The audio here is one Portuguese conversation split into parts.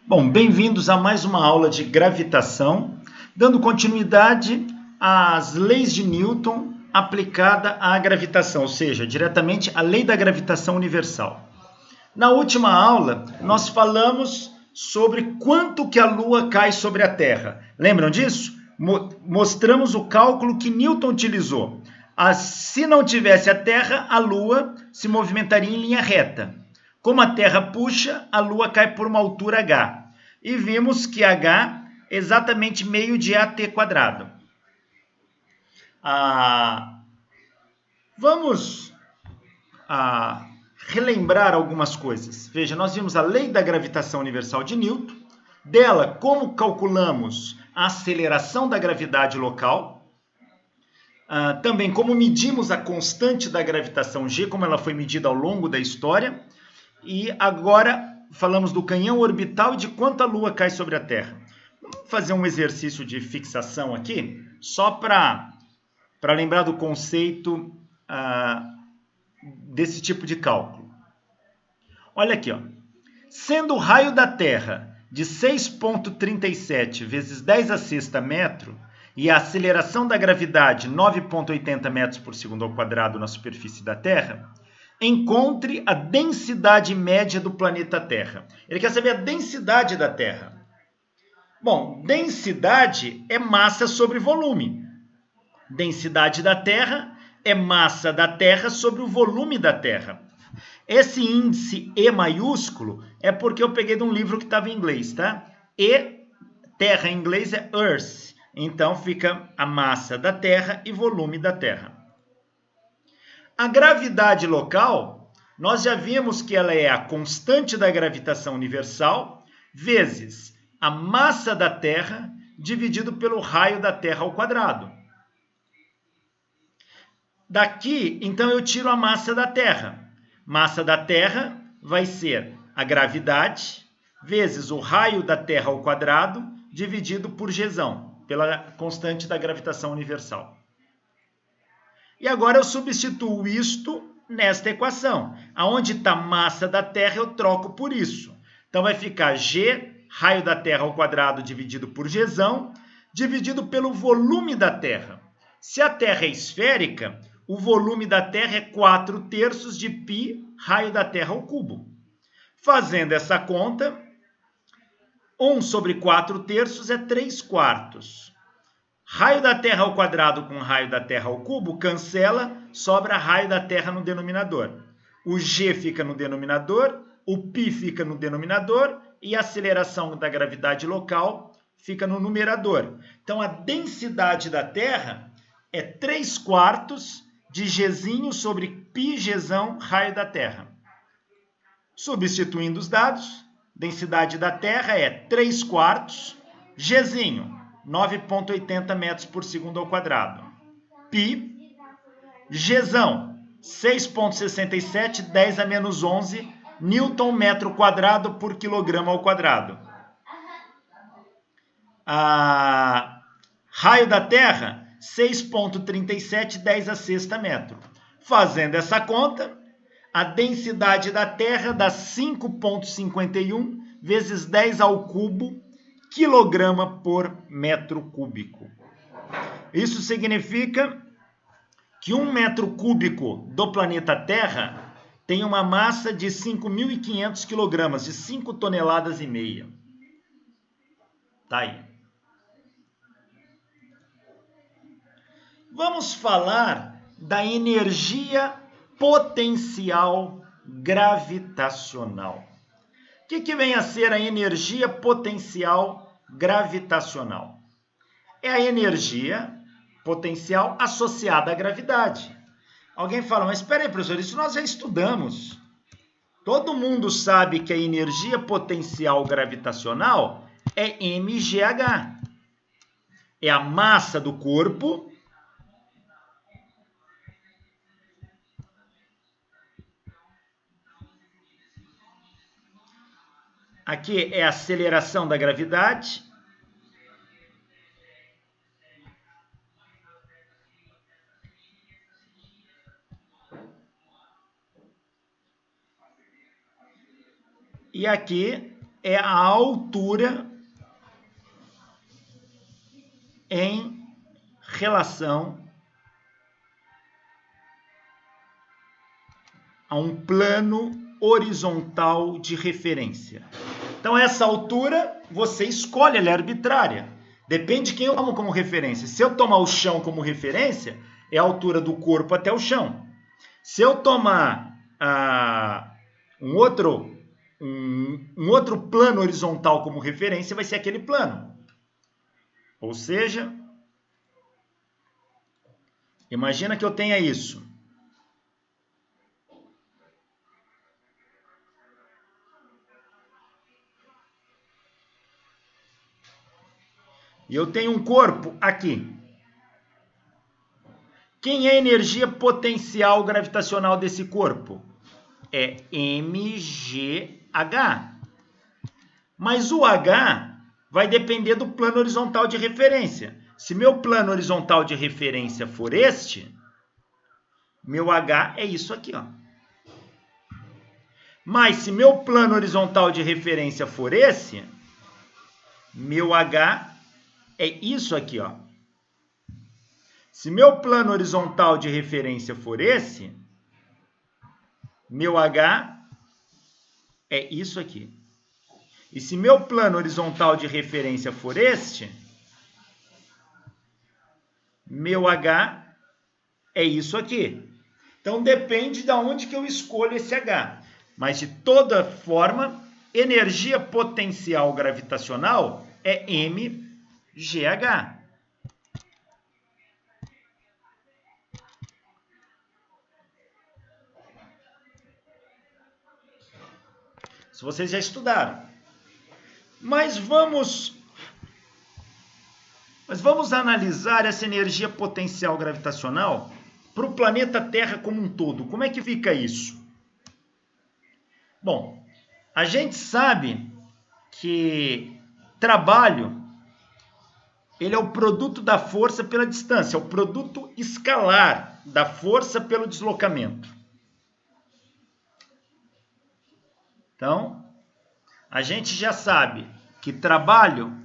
Bom, bem-vindos a mais uma aula de gravitação, dando continuidade às leis de Newton aplicada à gravitação, ou seja, diretamente à lei da gravitação universal. Na última aula, nós falamos sobre quanto que a Lua cai sobre a Terra. Lembram disso? Mostramos o cálculo que Newton utilizou. Se não tivesse a Terra, a Lua se movimentaria em linha reta. Como a Terra puxa, a Lua cai por uma altura h. E vimos que h é exatamente meio de at quadrado. Vamos relembrar algumas coisas. Veja, nós vimos a lei da gravitação universal de Newton. Dela, como calculamos a aceleração da gravidade local. Também como medimos a constante da gravitação g, como ela foi medida ao longo da história. E agora falamos do canhão orbital e de quanto a Lua cai sobre a Terra. Vamos fazer um exercício de fixação aqui, só para lembrar do conceito desse tipo de cálculo. Olha aqui, ó. Sendo o raio da Terra de 6,37 vezes 10 a sexta metro e a aceleração da gravidade 9,80 metros por segundo ao quadrado na superfície da Terra, encontre a densidade média do planeta Terra. Ele quer saber a densidade da Terra. Bom, densidade é massa sobre volume. Densidade da Terra é massa da Terra sobre o volume da Terra. Esse índice E maiúsculo é porque eu peguei de um livro que estava em inglês, tá? E, Terra em inglês é Earth. Então fica a massa da Terra e volume da Terra. A gravidade local, nós já vimos que ela é a constante da gravitação universal vezes a massa da Terra dividido pelo raio da Terra ao quadrado. Daqui, então, eu tiro a massa da Terra. Massa da Terra vai ser a gravidade vezes o raio da Terra ao quadrado dividido por Gzão, pela constante da gravitação universal. E agora eu substituo isto nesta equação. Aonde está a massa da Terra, eu troco por isso. Então vai ficar G, raio da Terra ao quadrado dividido por Gzão, dividido pelo volume da Terra. Se a Terra é esférica, o volume da Terra é 4/3 de π, raio da Terra ao cubo. Fazendo essa conta, 1 sobre 4/3 é 3/4. Raio da Terra ao quadrado com raio da Terra ao cubo cancela, sobra raio da Terra no denominador. O G fica no denominador, o π fica no denominador e a aceleração da gravidade local fica no numerador. Então a densidade da Terra é 3/4 de Gzinho sobre π Gzão raio da Terra. Substituindo os dados, densidade da Terra é 3/4 Gzinho, 9,80 metros por segundo ao quadrado. Π, Gzão, 6,67, 10 a menos 11, Newton metro quadrado por quilograma ao quadrado. Raio da Terra, 6,37, 10 a sexta metro. Fazendo essa conta, a densidade da Terra dá 5,51 vezes 10 ao cubo, quilograma por metro cúbico. Isso significa que 1 metro cúbico do planeta Terra tem uma massa de 5.500 quilogramas, de 5 toneladas e meia. Tá aí. Vamos falar da energia potencial gravitacional. O que vem a ser a energia potencial gravitacional? É a energia potencial associada à gravidade. Alguém fala, mas espera aí, professor, isso nós já estudamos. Todo mundo sabe que a energia potencial gravitacional é mgh. É a massa do corpo aqui é a aceleração da gravidade. E aqui é a altura em relação a um plano horizontal de referência. Então, essa altura, você escolhe, ela é arbitrária. Depende de quem eu tomo como referência. Se eu tomar o chão como referência, é a altura do corpo até o chão. Se eu tomar um outro plano horizontal como referência, vai ser aquele plano. Ou seja, imagina que eu tenha isso. E eu tenho um corpo aqui. Quem é a energia potencial gravitacional desse corpo? É mgh. Mas o h vai depender do plano horizontal de referência. Se meu plano horizontal de referência for este, meu h é isso aqui, ó. Mas se meu plano horizontal de referência for esse, meu h é isso aqui, ó. Se meu plano horizontal de referência for esse, meu h é isso aqui. E se meu plano horizontal de referência for este, meu h é isso aqui. Então depende de onde que eu escolho esse h. Mas de toda forma, energia potencial gravitacional é mgh. Se vocês já estudaram. Mas vamos analisar essa energia potencial gravitacional para o planeta Terra como um todo. Como é que fica isso? Bom, a gente sabe que trabalho ele é o produto da força pela distância, é o produto escalar da força pelo deslocamento. Então, a gente já sabe que trabalho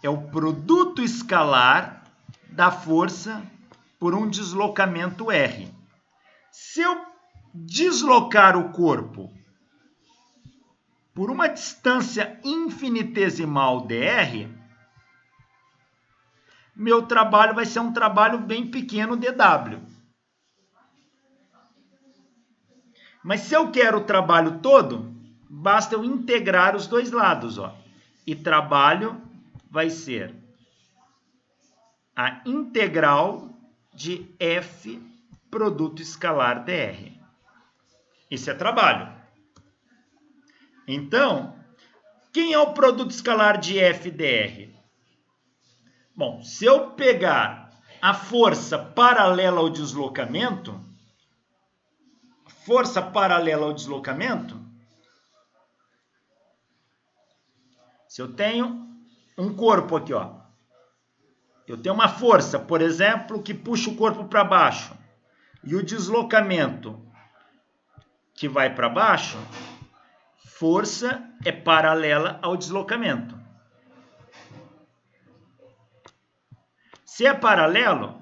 é o produto escalar da força por um deslocamento R. Se eu deslocar o corpo por uma distância infinitesimal dr, meu trabalho vai ser um trabalho bem pequeno dw. Mas se eu quero o trabalho todo, basta eu integrar os dois lados, ó. E trabalho vai ser a integral de F produto escalar dr. Isso é trabalho. Então, quem é o produto escalar de F dr? Bom, se eu pegar a força paralela ao deslocamento, se eu tenho um corpo aqui, ó, eu tenho uma força, por exemplo, que puxa o corpo para baixo, e o deslocamento que vai para baixo, força é paralela ao deslocamento. Se é paralelo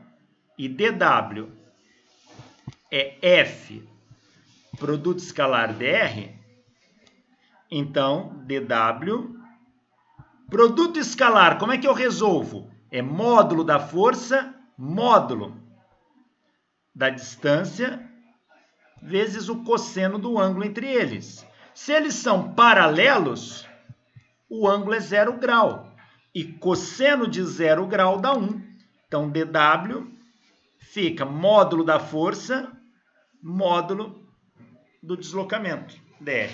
e dw é F produto escalar dr, então dw produto escalar, como é que eu resolvo? É módulo da força, módulo da distância, vezes o cosseno do ângulo entre eles. Se eles são paralelos, o ângulo é 0 grau. E cosseno de 0 grau dá 1. Então, dw fica módulo da força, módulo do deslocamento, dr.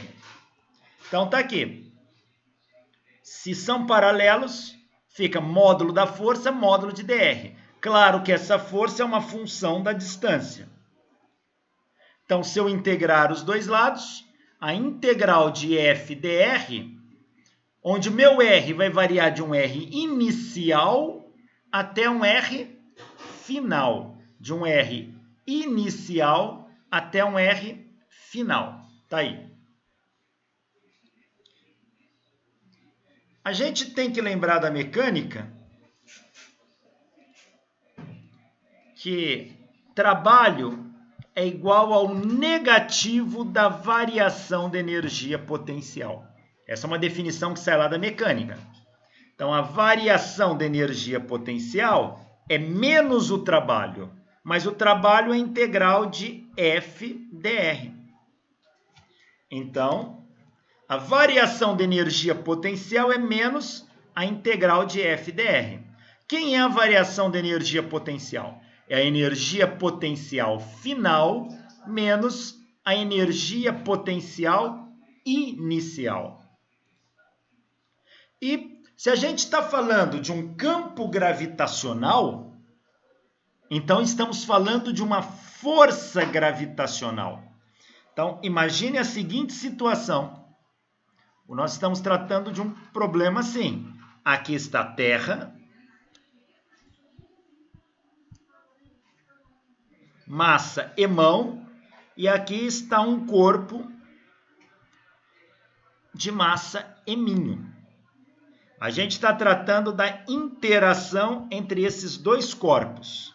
Então, tá aqui. Se são paralelos, fica módulo da força, módulo de dr. Claro que essa força é uma função da distância. Então, se eu integrar os dois lados, a integral de f dr, onde meu r vai variar de um r inicial até um r final. De um r inicial até um r final. Tá aí. A gente tem que lembrar da mecânica que trabalho é igual ao negativo da variação de energia potencial. Essa é uma definição que sai lá da mecânica. Então, a variação de energia potencial é menos o trabalho, mas o trabalho é integral de F dr. Então, a variação de energia potencial é menos a integral de F dr. Quem é a variação de energia potencial? É a energia potencial final menos a energia potencial inicial. E se a gente está falando de um campo gravitacional, então estamos falando de uma força gravitacional. Então, imagine a seguinte situação. Nós estamos tratando de um problema assim. Aqui está a Terra, massa emão, e aqui está um corpo de massa eminho. A gente está tratando da interação entre esses dois corpos.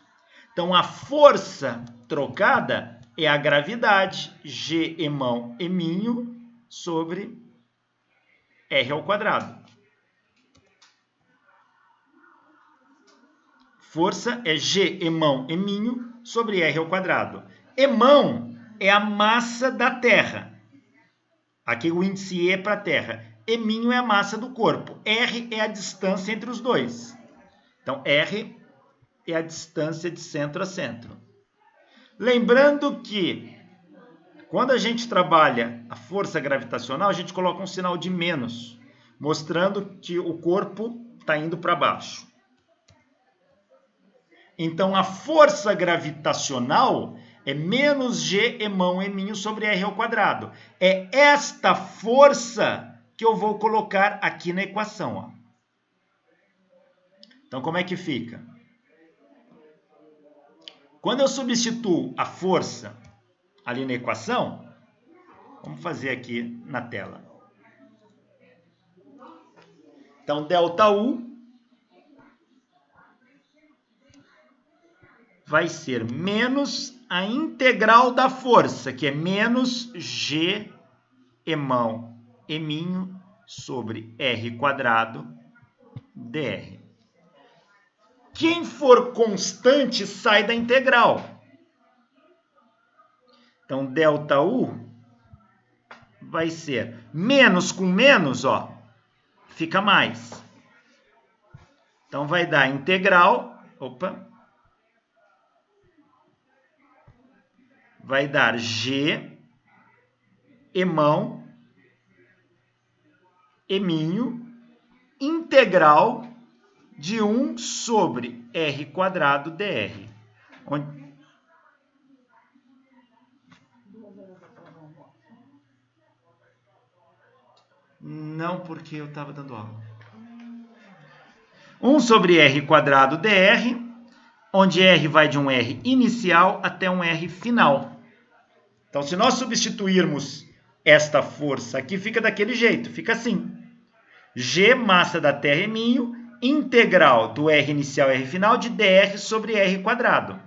Então, a força trocada é a gravidade, G emão eminho, sobre R ao quadrado. Força é G emão eminho sobre R ao quadrado. Emão é a massa da Terra. Aqui o índice E é para a Terra. Eminho é a massa do corpo. R é a distância entre os dois. Então, R é a distância de centro a centro. Lembrando que, quando a gente trabalha a força gravitacional, a gente coloca um sinal de menos, mostrando que o corpo está indo para baixo. Então, a força gravitacional é menos G emão eminho sobre R ao quadrado. É esta força que eu vou colocar aqui na equação. Ó. Então, como é que fica? Quando eu substituo a força ali na equação, vamos fazer aqui na tela. Então, ΔU vai ser menos a integral da força, que é menos G emão eminho sobre R quadrado dr. Quem for constante sai da integral. Então, ΔU vai ser menos com menos, ó, fica mais. Então, vai dar integral, vai dar G emão eminho integral de 1 sobre R quadrado dr. Não, porque eu estava dando aula. 1 sobre R quadrado dr, onde R vai de um R inicial até um R final. Então, se nós substituirmos esta força aqui, fica daquele jeito, fica assim. G, massa da Terra eminho, integral do R inicial e R final de dr sobre R quadrado.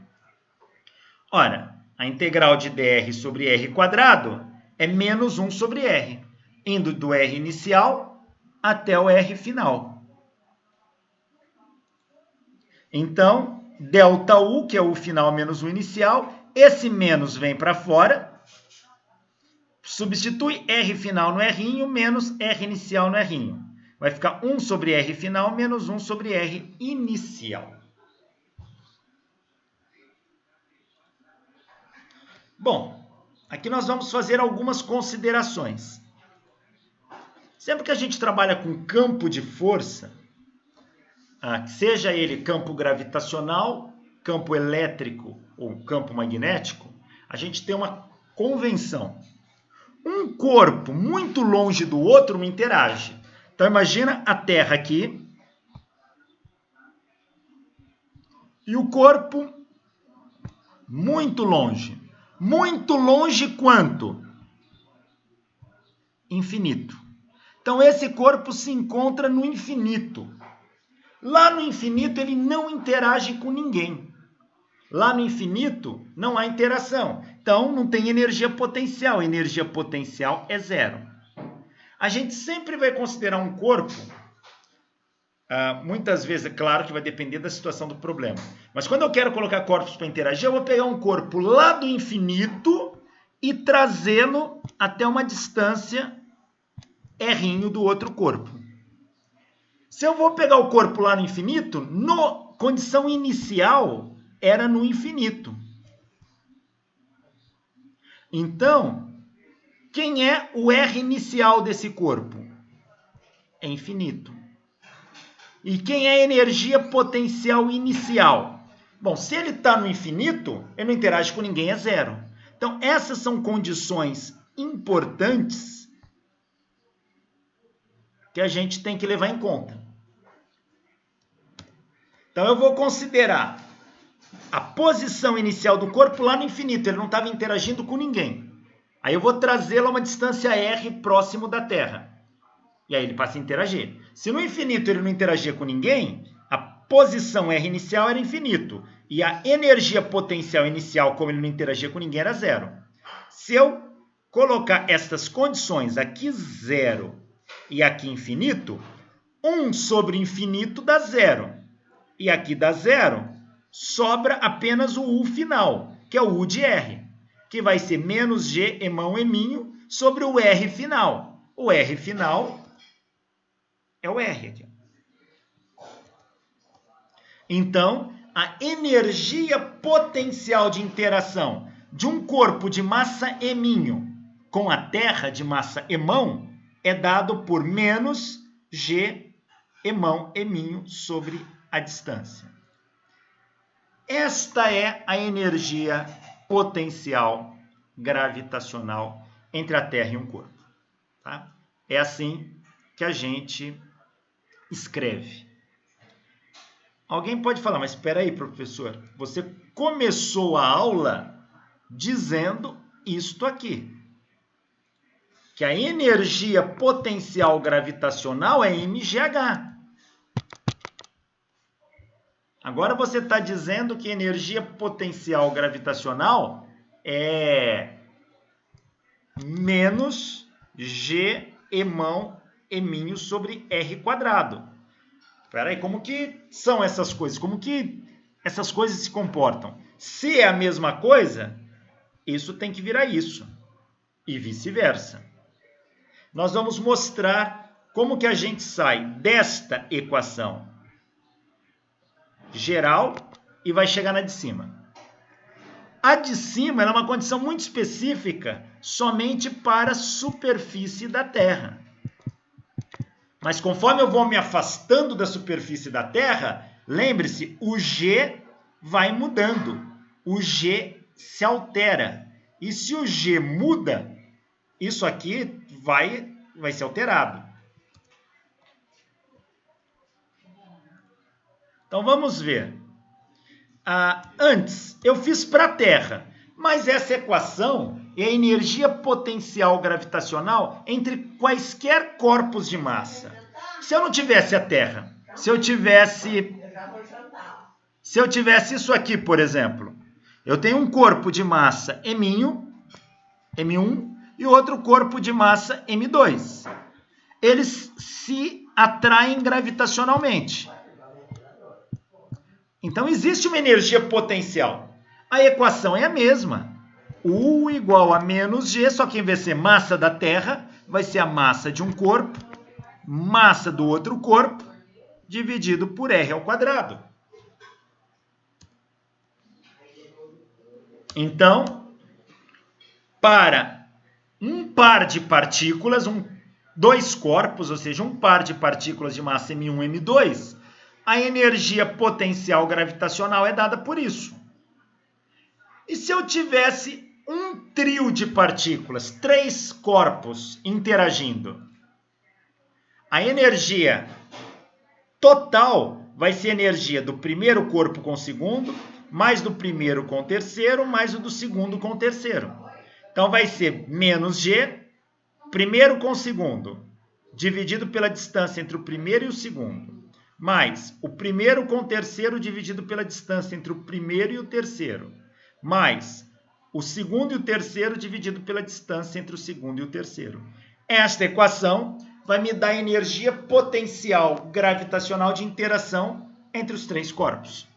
Ora, a integral de dr sobre R quadrado é menos 1 sobre R, indo do R inicial até o R final. Então, ΔU, que é o final menos o inicial, esse menos vem para fora, substitui R final no R, menos R inicial no R. Vai ficar 1 sobre R final menos 1 sobre R inicial. Bom, aqui nós vamos fazer algumas considerações. Sempre que a gente trabalha com campo de força, seja ele campo gravitacional, campo elétrico ou campo magnético, a gente tem uma convenção. Um corpo muito longe do outro interage. Então, imagina a Terra aqui e o corpo muito longe. Muito longe quanto? Infinito. Então, esse corpo se encontra no infinito. Lá no infinito, ele não interage com ninguém. Lá no infinito, não há interação. Então, não tem energia potencial. Energia potencial é zero. A gente sempre vai considerar um corpo, muitas vezes, é claro que vai depender da situação do problema. Mas quando eu quero colocar corpos para interagir, eu vou pegar um corpo lá do infinito e trazê-lo até uma distância R do outro corpo. Se eu vou pegar o corpo lá no infinito, condição inicial era no infinito. Então, quem é o R inicial desse corpo? É infinito. E quem é a energia potencial inicial? Bom, se ele está no infinito, ele não interage com ninguém, é zero. Então, essas são condições importantes que a gente tem que levar em conta. Então, eu vou considerar a posição inicial do corpo lá no infinito. Ele não estava interagindo com ninguém. Aí eu vou trazê-lo a uma distância R próximo da Terra. E aí ele passa a interagir. Se no infinito ele não interagia com ninguém, a posição R inicial era infinito. E a energia potencial inicial, como ele não interagia com ninguém, era zero. Se eu colocar estas condições, aqui zero e aqui infinito, 1 sobre infinito dá zero. E aqui dá zero, sobra apenas o U final, que é o U de R, que vai ser menos G emão eminho sobre o R final. O R final é o R aqui. Então, a energia potencial de interação de um corpo de massa eminho com a Terra de massa emão é dado por menos G emão eminho sobre a distância. Esta é a energia potencial gravitacional entre a Terra e um corpo. Tá? É assim que a gente escreve. Alguém pode falar, mas espera aí, professor, você começou a aula dizendo isto aqui, que a energia potencial gravitacional é mgh. Agora você está dizendo que energia potencial gravitacional é menos G emão eminho sobre R quadrado. Espera aí, como que são essas coisas? Como que essas coisas se comportam? Se é a mesma coisa, isso tem que virar isso. E vice-versa. Nós vamos mostrar como que a gente sai desta equação geral e vai chegar na de cima. A de cima é uma condição muito específica somente para a superfície da Terra. Mas conforme eu vou me afastando da superfície da Terra, lembre-se, o G vai mudando. O G se altera. E se o G muda, isso aqui vai ser alterado. Então, vamos ver. Antes, eu fiz para a Terra, mas essa equação é a energia potencial gravitacional entre quaisquer corpos de massa. Se eu não tivesse a Terra, se eu tivesse isso aqui, por exemplo, eu tenho um corpo de massa M1 e outro corpo de massa M2. Eles se atraem gravitacionalmente. Então, existe uma energia potencial. A equação é a mesma. U igual a menos G, só que em vez de ser massa da Terra, vai ser a massa de um corpo, massa do outro corpo, dividido por R ao quadrado. Então, para um par de partículas, dois corpos, ou seja, um par de partículas de massa M1 e M2, a energia potencial gravitacional é dada por isso. E se eu tivesse um trio de partículas, 3 corpos interagindo, a energia total vai ser a energia do primeiro corpo com o segundo, mais do primeiro com o terceiro, mais o do segundo com o terceiro. Então vai ser menos G, primeiro com o segundo, dividido pela distância entre o primeiro e o segundo, mais o primeiro com o terceiro dividido pela distância entre o primeiro e o terceiro, mais o segundo e o terceiro dividido pela distância entre o segundo e o terceiro. Esta equação vai me dar a energia potencial gravitacional de interação entre os três corpos.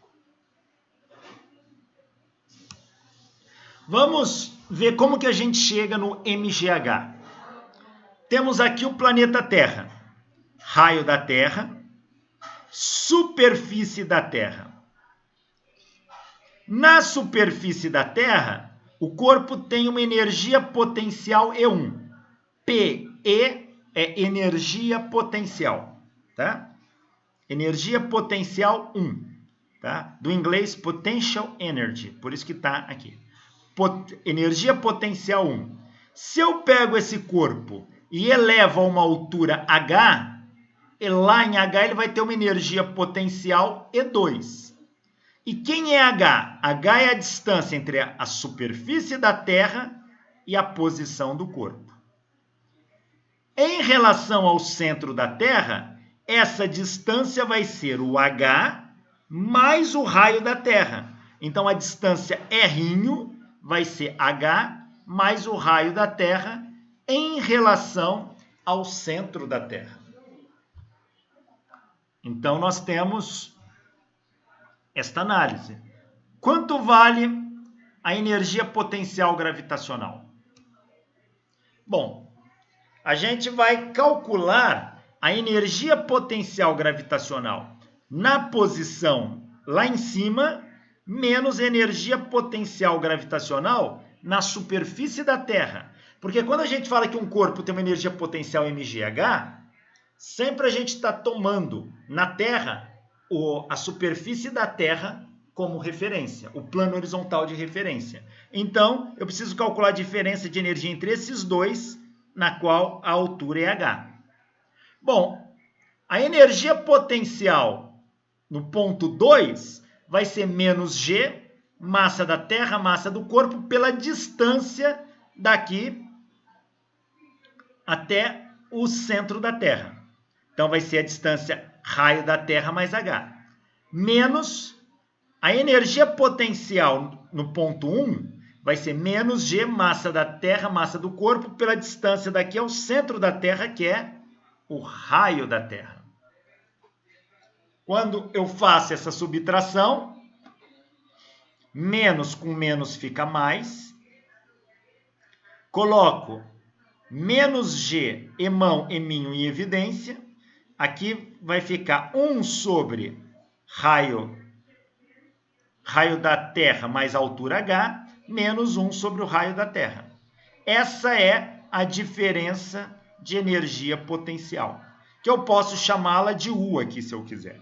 Vamos ver como que a gente chega no MGH. Temos aqui o planeta Terra, raio da Terra, superfície da Terra. Na superfície da Terra, o corpo tem uma energia potencial E1. PE é energia potencial, tá? Energia potencial 1, tá? Do inglês potential energy, por isso que está aqui. Energia potencial 1. Se eu pego esse corpo e elevo a uma altura H, lá em H ele vai ter uma energia potencial E2. E quem é H? H é a distância entre a superfície da Terra e a posição do corpo. Em relação ao centro da Terra, essa distância vai ser o H mais o raio da Terra. Então, a distância R' vai ser H mais o raio da Terra em relação ao centro da Terra. Então, nós temos esta análise. Quanto vale a energia potencial gravitacional? Bom, a gente vai calcular a energia potencial gravitacional na posição lá em cima, menos energia potencial gravitacional na superfície da Terra. Porque quando a gente fala que um corpo tem uma energia potencial MGH, sempre a gente está tomando na Terra a superfície da Terra como referência, o plano horizontal de referência. Então, eu preciso calcular a diferença de energia entre esses dois, na qual a altura é H. Bom, a energia potencial no ponto 2 vai ser menos G, massa da Terra, massa do corpo, pela distância daqui até o centro da Terra. Então, vai ser a distância raio da Terra mais H. Menos a energia potencial no ponto 1 vai ser menos G, massa da Terra, massa do corpo, pela distância daqui ao centro da Terra, que é o raio da Terra. Quando eu faço essa subtração, menos com menos fica mais. Coloco menos G, emão, eminho em evidência. Aqui vai ficar 1 sobre raio da Terra mais altura H, menos 1 sobre o raio da Terra. Essa é a diferença de energia potencial, que eu posso chamá-la de U aqui, se eu quiser.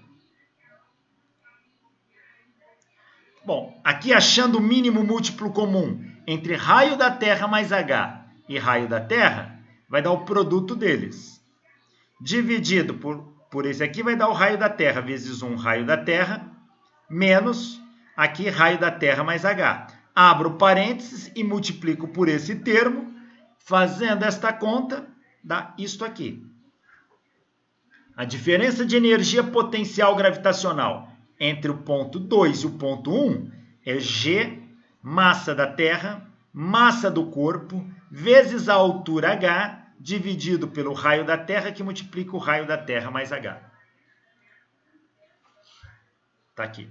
Bom, aqui achando o mínimo múltiplo comum entre raio da Terra mais H e raio da Terra, vai dar o produto deles. Dividido por esse aqui vai dar o raio da Terra vezes 1 raio da Terra, menos aqui raio da Terra mais H. Abro parênteses e multiplico por esse termo. Fazendo esta conta, dá isto aqui. A diferença de energia potencial gravitacional entre o ponto 2 e o ponto 1 é G, massa da Terra, massa do corpo, vezes a altura H, dividido pelo raio da Terra, que multiplica o raio da Terra mais H. Está aqui.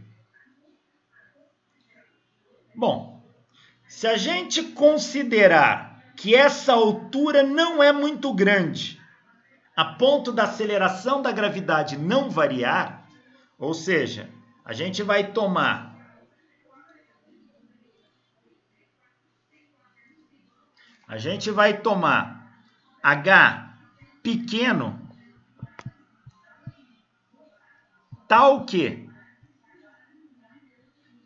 Bom, se a gente considerar que essa altura não é muito grande, a ponto da aceleração da gravidade não variar, ou seja, a gente vai tomar H pequeno, tal que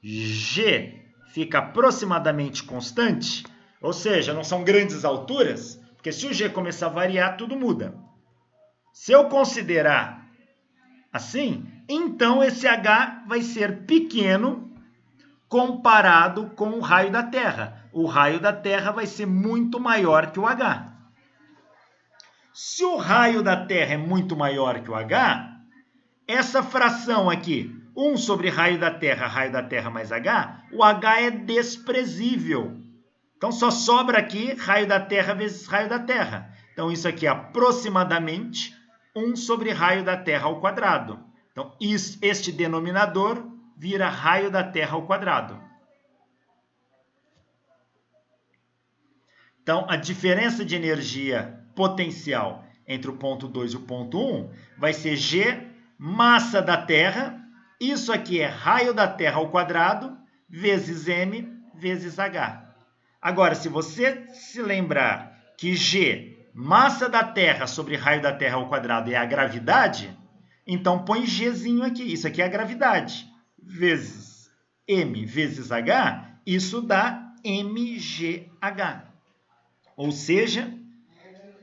G fica aproximadamente constante, ou seja, não são grandes alturas, porque se o G começar a variar, tudo muda. Se eu considerar assim, então esse H vai ser pequeno comparado com o raio da Terra. O raio da Terra vai ser muito maior que o H. Se o raio da Terra é muito maior que o H, essa fração aqui, 1 sobre raio da Terra mais H, o H é desprezível. Então, só sobra aqui raio da Terra vezes raio da Terra. Então, isso aqui é aproximadamente 1 sobre raio da Terra ao quadrado. Então, este denominador vira raio da Terra ao quadrado. Então, a diferença de energia potencial entre o ponto 2 e o ponto 1 vai ser G, massa da Terra, isso aqui é raio da Terra ao quadrado, vezes M, vezes H. Agora, se você se lembrar que G, massa da Terra sobre raio da Terra ao quadrado é a gravidade, então põe Gzinho aqui, isso aqui é a gravidade, vezes M vezes H, isso dá mgh. Ou seja,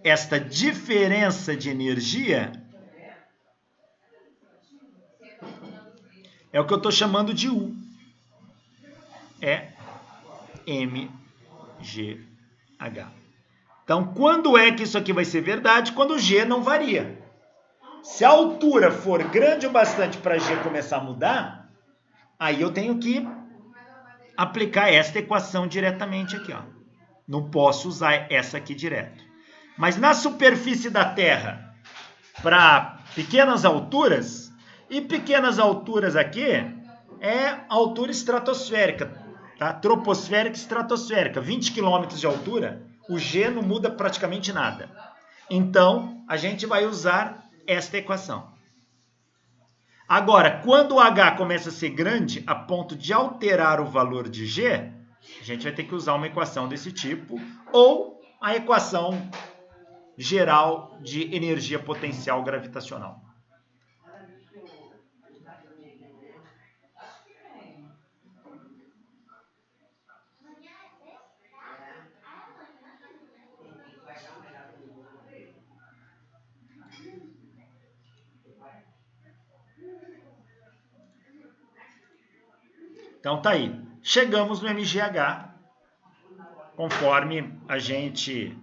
esta diferença de energia é o que eu estou chamando de U. É mgh. Então, quando é que isso aqui vai ser verdade? Quando o G não varia. Se a altura for grande o bastante para G começar a mudar, aí eu tenho que aplicar esta equação diretamente aqui, ó. Não posso usar essa aqui direto. Mas na superfície da Terra, para pequenas alturas, e pequenas alturas aqui é altura estratosférica, tá? Troposférica e estratosférica, 20 km de altura, o G não muda praticamente nada. Então, a gente vai usar esta equação. Agora, quando o H começa a ser grande, a ponto de alterar o valor de G, a gente vai ter que usar uma equação desse tipo, ou a equação geral de energia potencial gravitacional. Então tá aí. Chegamos no MGH, conforme a gente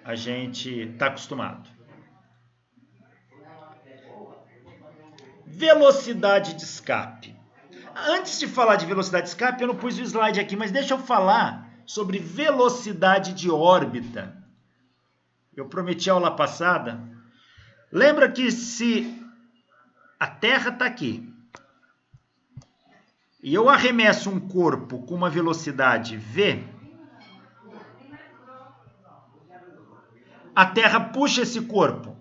está acostumado. Velocidade de escape. Antes de falar de velocidade de escape, eu não pus o slide aqui, mas deixa eu falar sobre velocidade de órbita. Eu prometi a aula passada. Lembra que se a Terra está aqui e eu arremesso um corpo com uma velocidade v, a Terra puxa esse corpo.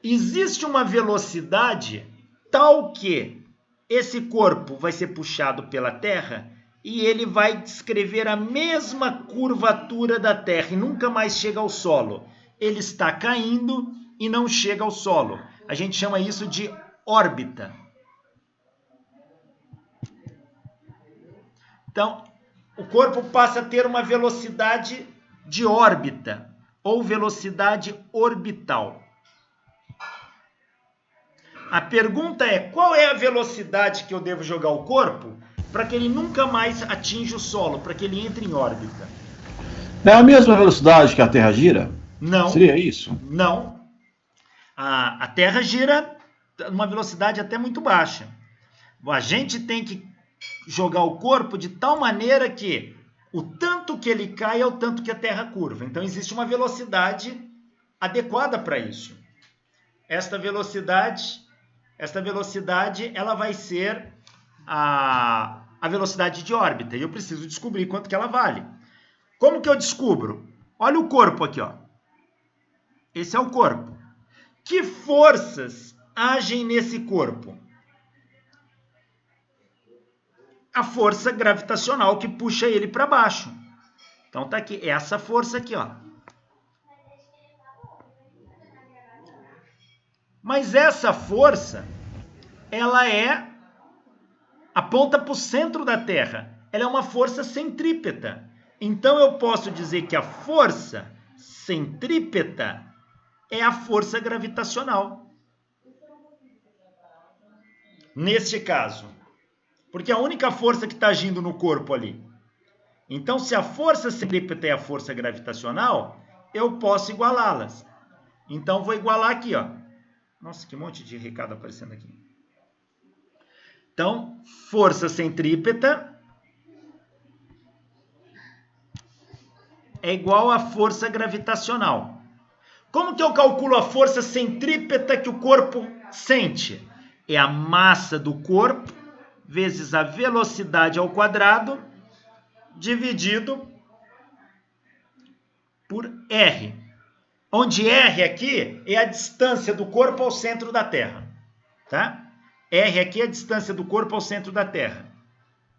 Existe uma velocidade tal que esse corpo vai ser puxado pela Terra e ele vai descrever a mesma curvatura da Terra e nunca mais chega ao solo. Ele está caindo e não chega ao solo. A gente chama isso de órbita. Então, o corpo passa a ter uma velocidade de órbita ou velocidade orbital. A pergunta é, qual é a velocidade que eu devo jogar o corpo para que ele nunca mais atinja o solo, para que ele entre em órbita? É a mesma velocidade que a Terra gira? Não. Seria isso? Não. A Terra gira numa velocidade até muito baixa. A gente tem que jogar o corpo de tal maneira que o tanto que ele cai é o tanto que a Terra curva. Então, existe uma velocidade adequada para isso. Esta velocidade ela vai ser a velocidade de órbita. E eu preciso descobrir quanto que ela vale. Como que eu descubro? Olha o corpo aqui, ó. Esse é o corpo. Que forças agem nesse corpo? A força gravitacional que puxa ele para baixo. Então tá aqui, essa força aqui, ó. Mas essa força, ela aponta para o centro da Terra. Ela é uma força centrípeta. Então eu posso dizer que a força centrípeta é a força gravitacional. Neste caso. Porque é a única força que está agindo no corpo ali. Então, se a força centrípeta é a força gravitacional, eu posso igualá-las. Então, vou igualar aqui, ó. Nossa, que monte de recado aparecendo aqui. Então, força centrípeta é igual à força gravitacional. Como que eu calculo a força centrípeta que o corpo sente? É a massa do corpo vezes a velocidade ao quadrado dividido por R. Onde R aqui é a distância do corpo ao centro da Terra. Tá? R aqui é a distância do corpo ao centro da Terra.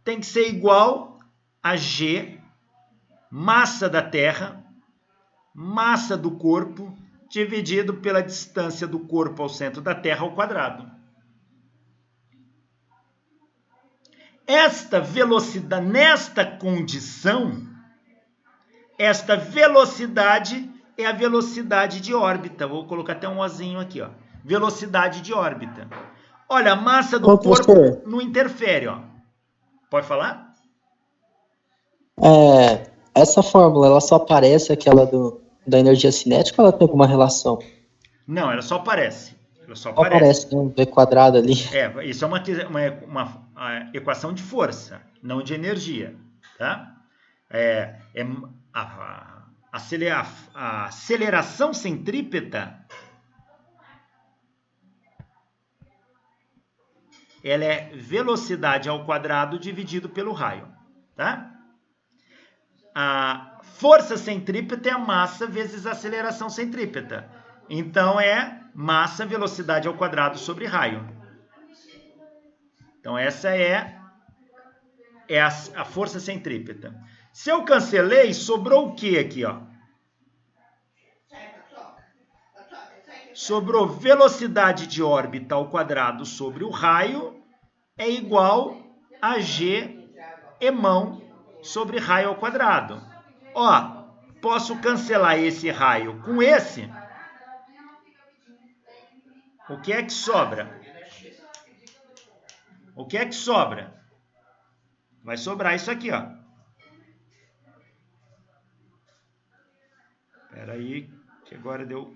Tem que ser igual a G, massa da Terra, massa do corpo, dividido pela distância do corpo ao centro da Terra ao quadrado. Esta velocidade, nesta condição, esta velocidade é a velocidade de órbita. Vou colocar até um ozinho aqui, ó. Velocidade de órbita. Olha, a massa do corpo não interfere, ó. Pode falar? Essa fórmula, ela só aparece aquela da energia cinética ou ela tem alguma relação? Não, ela só aparece. Ela só aparece. Tem um V quadrado ali. Isso é uma equação de força, não de energia. Tá? A aceleração centrípeta ela é velocidade ao quadrado dividido pelo raio. Tá? A força centrípeta é a massa vezes a aceleração centrípeta. Então, é massa, velocidade ao quadrado sobre raio. Então, essa é a força centrípeta. Se eu cancelei, sobrou o que aqui, ó? Sobrou velocidade de órbita ao quadrado sobre o raio é igual a G emão sobre raio ao quadrado. Ó, posso cancelar esse raio com esse. O que é que sobra? O que é que sobra? Vai sobrar isso aqui, ó. Espera aí, que agora deu...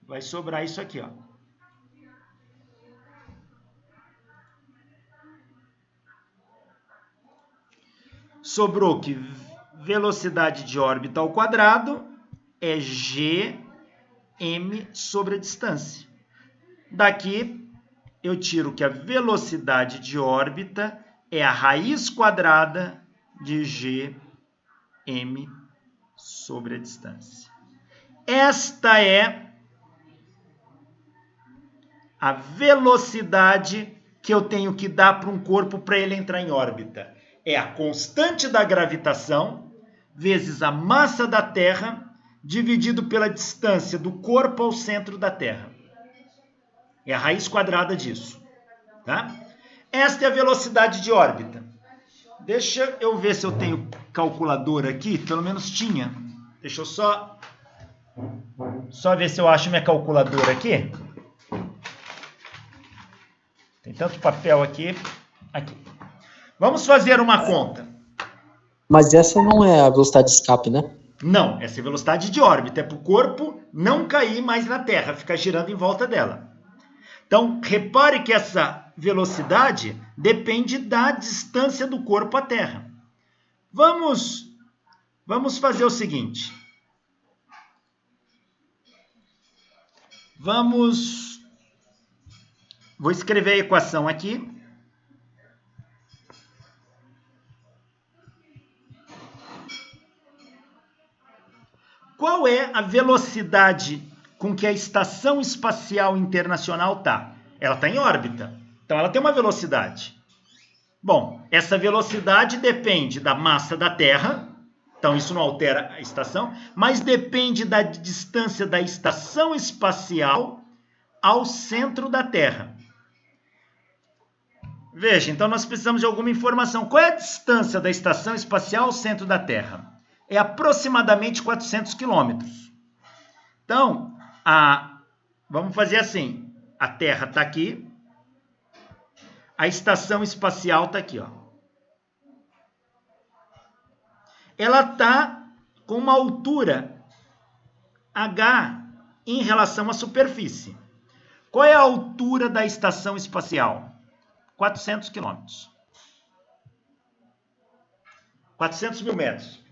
Vai sobrar isso aqui, ó. Sobrou que velocidade de órbita ao quadrado é Gm sobre a distância. Daqui eu tiro que a velocidade de órbita é a raiz quadrada de Gm sobre a distância. Esta é a velocidade que eu tenho que dar para um corpo para ele entrar em órbita. É a constante da gravitação vezes a massa da Terra dividido pela distância do corpo ao centro da Terra. É a raiz quadrada disso. Tá? Esta é a velocidade de órbita. Deixa eu ver se eu tenho calculadora aqui. Pelo menos tinha. Deixa eu só ver se eu acho minha calculadora aqui. Tem tanto papel aqui. Aqui. Vamos fazer uma conta. Mas essa não é a velocidade de escape, né? Não, essa é a velocidade de órbita. É para o corpo não cair mais na Terra, ficar girando em volta dela. Então, repare que essa velocidade depende da distância do corpo à Terra. Vamos fazer o seguinte. Vou escrever a equação aqui. Qual é a velocidade com que a Estação Espacial Internacional está? Ela está em órbita, então ela tem uma velocidade. Bom, essa velocidade depende da massa da Terra, então isso não altera a estação, mas depende da distância da Estação Espacial ao centro da Terra. Veja, então nós precisamos de alguma informação. Qual é a distância da Estação Espacial ao centro da Terra? É aproximadamente 400 quilômetros. Então, vamos fazer assim. A Terra está aqui. A Estação Espacial está aqui, ó. Ela está com uma altura h em relação à superfície. Qual é a altura da estação espacial? 400 quilômetros. 400 mil metros.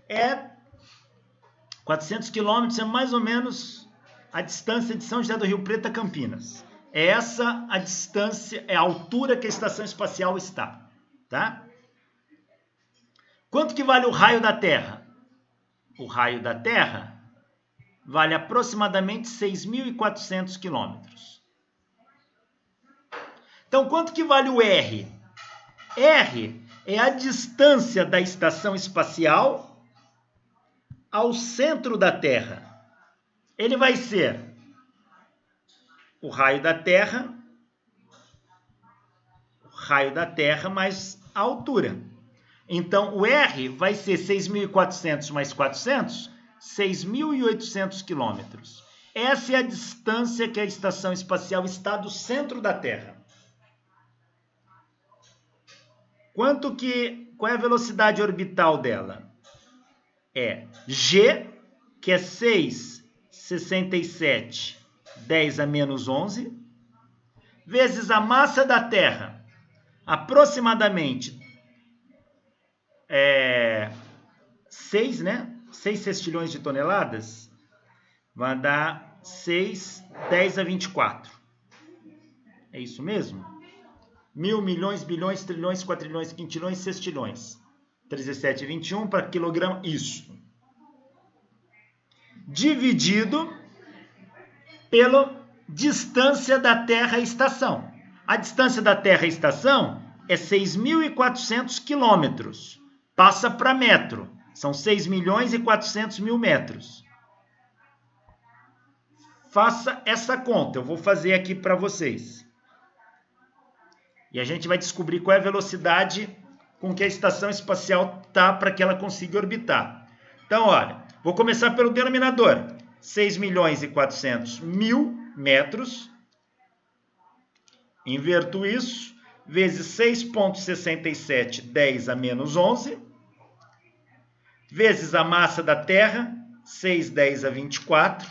400 quilômetros é mais ou menos a distância de São José do Rio Preto a Campinas. É essa a distância, é a altura que a estação espacial está. Tá? Quanto que vale o raio da Terra? O raio da Terra vale aproximadamente 6.400 quilômetros. Então, quanto que vale o R? R é a distância da estação espacial ao centro da Terra. Ele vai ser o raio da Terra mais a altura. Então, o R vai ser 6.400 mais 400, 6.800 quilômetros. Essa é a distância que a estação espacial está do centro da Terra. Qual é a velocidade orbital dela? É G, que é 6,67, 10 a menos 11, vezes a massa da Terra, aproximadamente 6, né? 6 sextilhões de toneladas, vai dar 6, 10 a 24. É isso mesmo? 1.000, milhões, bilhões, trilhões, quatrilhões, quintilhões, sextilhões. 17,21 para quilograma, isso. Dividido pela distância da Terra à estação. A distância da Terra à estação é 6.400 quilômetros. Passa para metro. São 6 milhões e 400 mil metros. Faça essa conta. Eu vou fazer aqui para vocês. E a gente vai descobrir qual é a velocidade com que a estação espacial está para que ela consiga orbitar. Então, olha, vou começar pelo denominador. 6 milhões e 400 mil metros. Inverto isso, vezes 6,67, 10 a menos 11. Vezes a massa da Terra, 6, 10 a 24.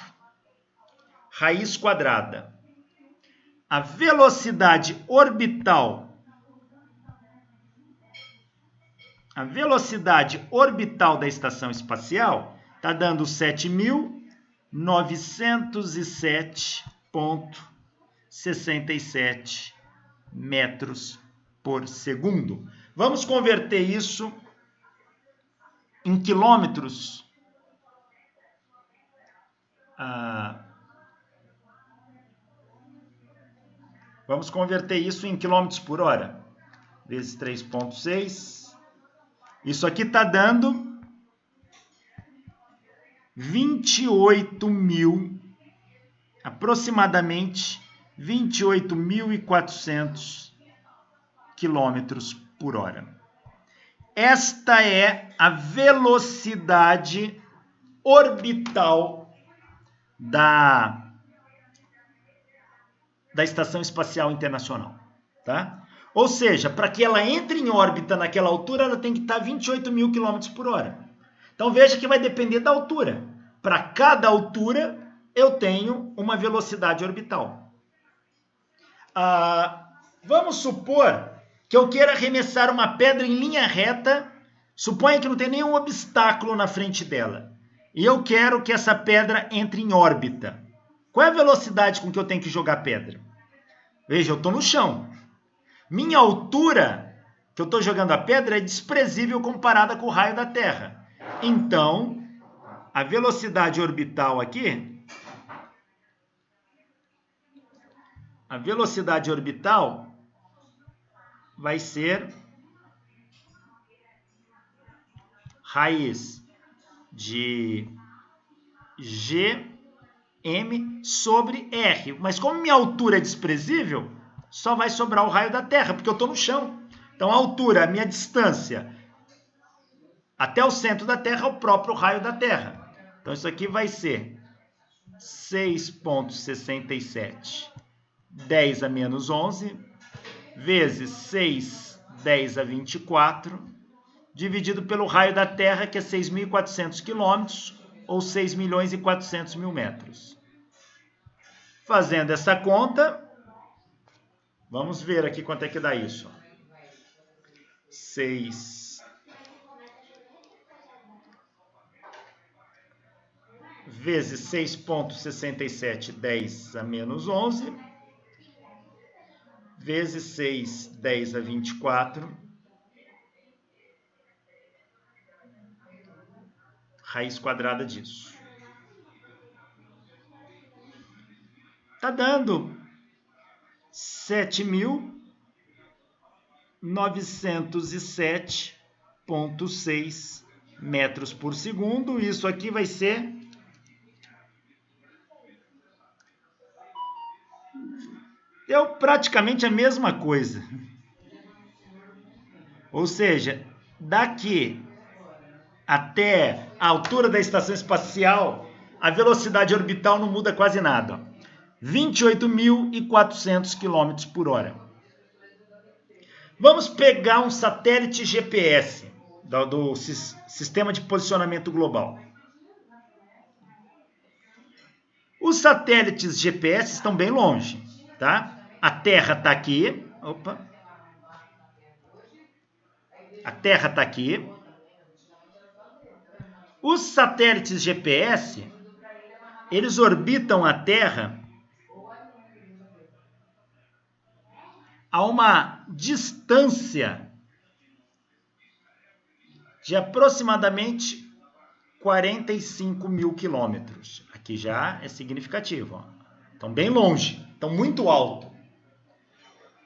Raiz quadrada. A velocidade orbital da estação espacial está dando 7.907,67 metros por segundo. Vamos converter isso em quilômetros. Vamos converter isso em quilômetros por hora. Vezes 3,6. Isso aqui está dando 28.000, aproximadamente 28.400 quilômetros por hora. Esta é a velocidade orbital da Estação Espacial Internacional, tá? Ou seja, para que ela entre em órbita naquela altura, ela tem que estar 28.000 km por hora. Então veja que vai depender da altura. Para cada altura, eu tenho uma velocidade orbital. Vamos supor que eu queira arremessar uma pedra em linha reta, suponha que não tem nenhum obstáculo na frente dela, e eu quero que essa pedra entre em órbita. Qual é a velocidade com que eu tenho que jogar a pedra? Veja, eu estou no chão. Minha altura, que eu estou jogando a pedra, é desprezível comparada com o raio da Terra. Então, a velocidade orbital aqui, vai ser raiz de Gm sobre R. Mas como minha altura é desprezível, só vai sobrar o raio da Terra, porque eu estou no chão. Então, a altura, a minha distância até o centro da Terra é o próprio raio da Terra. Então, isso aqui vai ser 6,67, 10 a menos 11, vezes 6, 10 a 24, dividido pelo raio da Terra, que é 6.400 quilômetros, ou 6.400.000 metros. Fazendo essa conta, vamos ver aqui quanto é que dá isso. 6 vezes 6,67, 10 a menos 11, vezes 6, 10 a 24, raiz quadrada disso. Está dando 7.907,6 metros por segundo. Isso aqui vai ser praticamente a mesma coisa. Ou seja, daqui até a altura da estação espacial, a velocidade orbital não muda quase nada. 28.400 km por hora. Vamos pegar um satélite GPS do Sistema de Posicionamento Global. Os satélites GPS estão bem longe, tá? A Terra está aqui. Opa. A Terra está aqui. Os satélites GPS, eles orbitam a Terra a uma distância de aproximadamente 45.000 quilômetros. Aqui já é significativo. Ó. Estão bem longe, estão muito alto.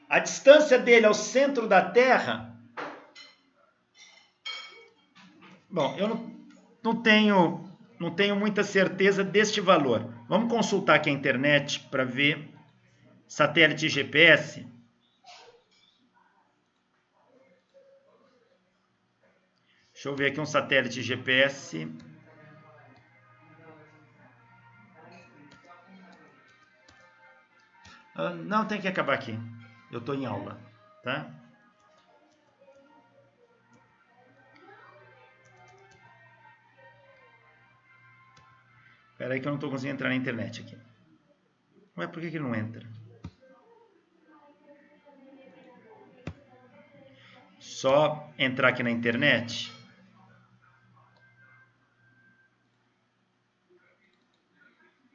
A distância dele ao centro da Terra... Bom, eu não tenho muita certeza deste valor. Vamos consultar aqui a internet para ver satélite GPS. Deixa eu ver aqui um satélite GPS. Não, tem que acabar aqui. Eu estou em aula, tá? Espera aí que eu não estou conseguindo entrar na internet aqui. Ué, por que ele não entra? Só entrar aqui na internet.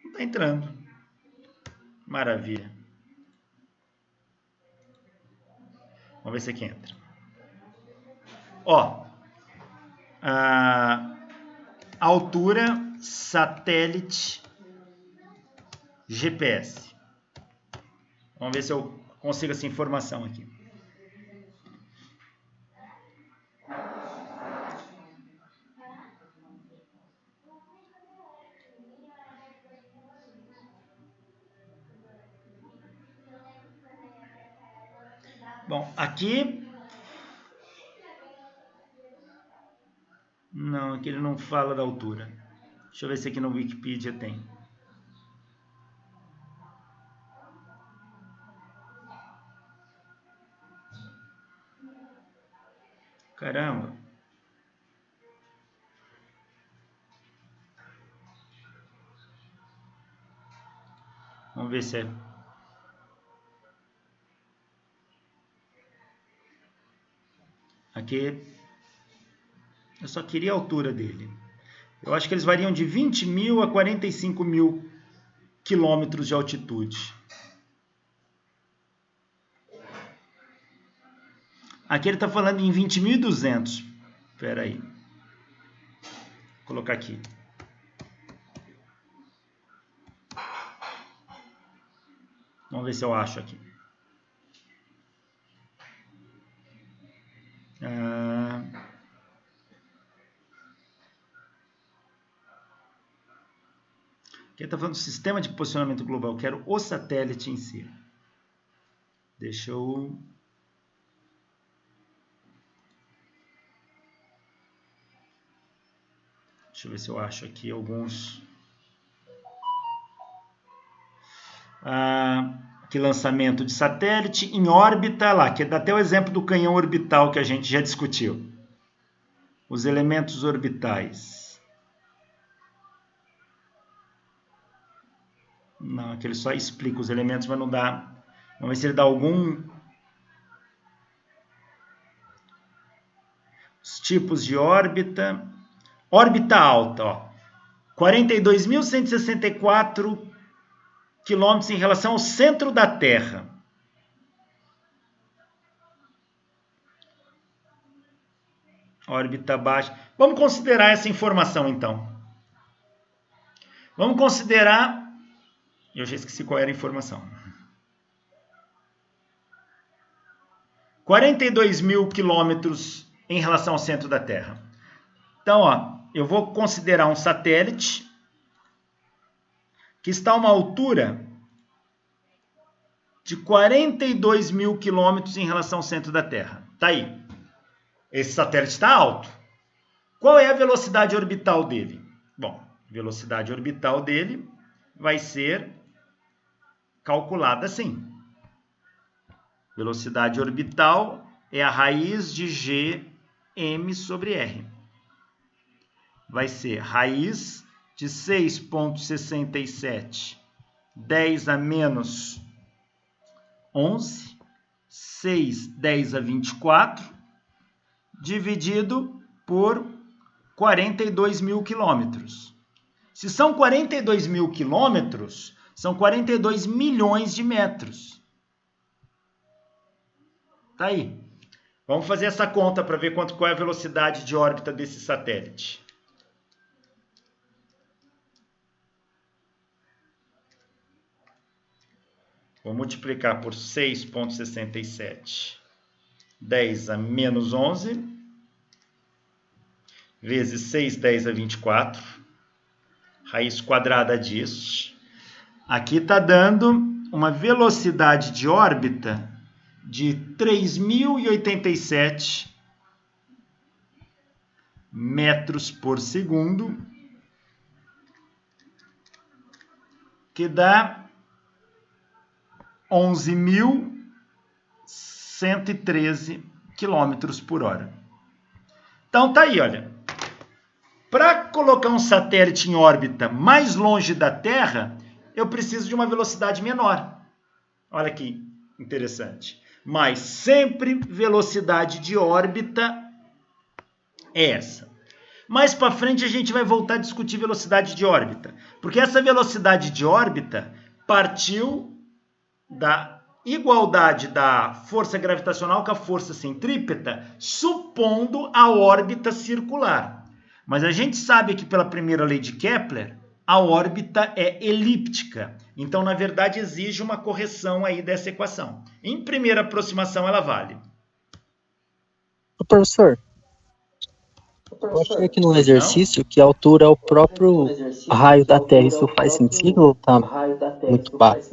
Não está entrando. Maravilha. Vamos ver se aqui entra. Ó. A altura satélite GPS. Vamos ver se eu consigo essa informação aqui. Bom, aqui... Não, aqui ele não fala da altura. Deixa eu ver se aqui no Wikipedia tem. Caramba. Vamos ver se é... Aqui, eu só queria a altura dele. Eu acho que eles variam de 20.000 a 45.000 quilômetros de altitude. Aqui ele está falando em 20.200. Espera aí. Vou colocar aqui. Vamos ver se eu acho aqui. Aqui está falando do sistema de posicionamento global. Eu quero o satélite em si. Deixa eu ver se eu acho aqui alguns. Aqui lançamento de satélite em órbita lá, que dá até o exemplo do canhão orbital que a gente já discutiu. Os elementos orbitais. Não, aqui ele só explica os elementos, mas não dá. Vamos ver se ele dá algum... Os tipos de órbita. Órbita alta, ó. 42.164 quilômetros em relação ao centro da Terra. Órbita baixa. Vamos considerar essa informação, então. Vamos considerar... Eu já esqueci qual era a informação. 42 mil quilômetros em relação ao centro da Terra. Então, ó, eu vou considerar um satélite que está a uma altura de 42 mil quilômetros em relação ao centro da Terra. Tá aí. Esse satélite está alto. Qual é a velocidade orbital dele? Bom, a velocidade orbital dele vai ser calculada assim. Velocidade orbital é a raiz de g m sobre r. Vai ser raiz de 6,67, 10 a menos 11, 6, 10 a 24, dividido por 42 mil quilômetros. Se são 42 mil quilômetros, são 42 milhões de metros. Tá aí. Vamos fazer essa conta para ver qual é a velocidade de órbita desse satélite. Vou multiplicar por 6,67, 10 a menos 11, vezes 6, 10 a 24, raiz quadrada disso. Aqui está dando uma velocidade de órbita de 3.087 metros por segundo, que dá 11.113 quilômetros por hora. Então tá aí, olha. Para colocar um satélite em órbita mais longe da Terra, eu preciso de uma velocidade menor. Olha que interessante. Mas sempre velocidade de órbita é essa. Mais para frente a gente vai voltar a discutir velocidade de órbita, porque essa velocidade de órbita partiu da igualdade da força gravitacional com a força centrípeta, supondo a órbita circular. Mas a gente sabe que pela primeira lei de Kepler, a órbita é elíptica. Então, na verdade, exige uma correção aí dessa equação. Em primeira aproximação, ela vale. Professor, eu achei aqui no exercício que a altura é o próprio raio da Terra. Isso faz sentido ou tá muito baixo?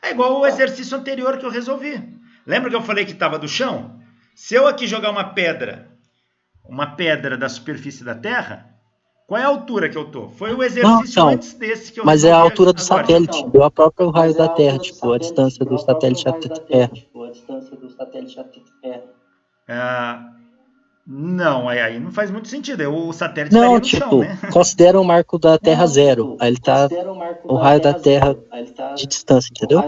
É igual o exercício anterior que eu resolvi. Lembra que eu falei que estava do chão? Se eu aqui jogar uma pedra da superfície da Terra, qual é a altura que eu tô? Foi o exercício antes desse que eu resolvi. Mas é a altura do satélite, deu a própria raio da Terra, tipo, a distância do satélite até a Terra. Não, aí não faz muito sentido. O satélite não, estaria no chão, né? Considera o marco da Terra zero. Aí ele tá o raio da Terra de distância, entendeu?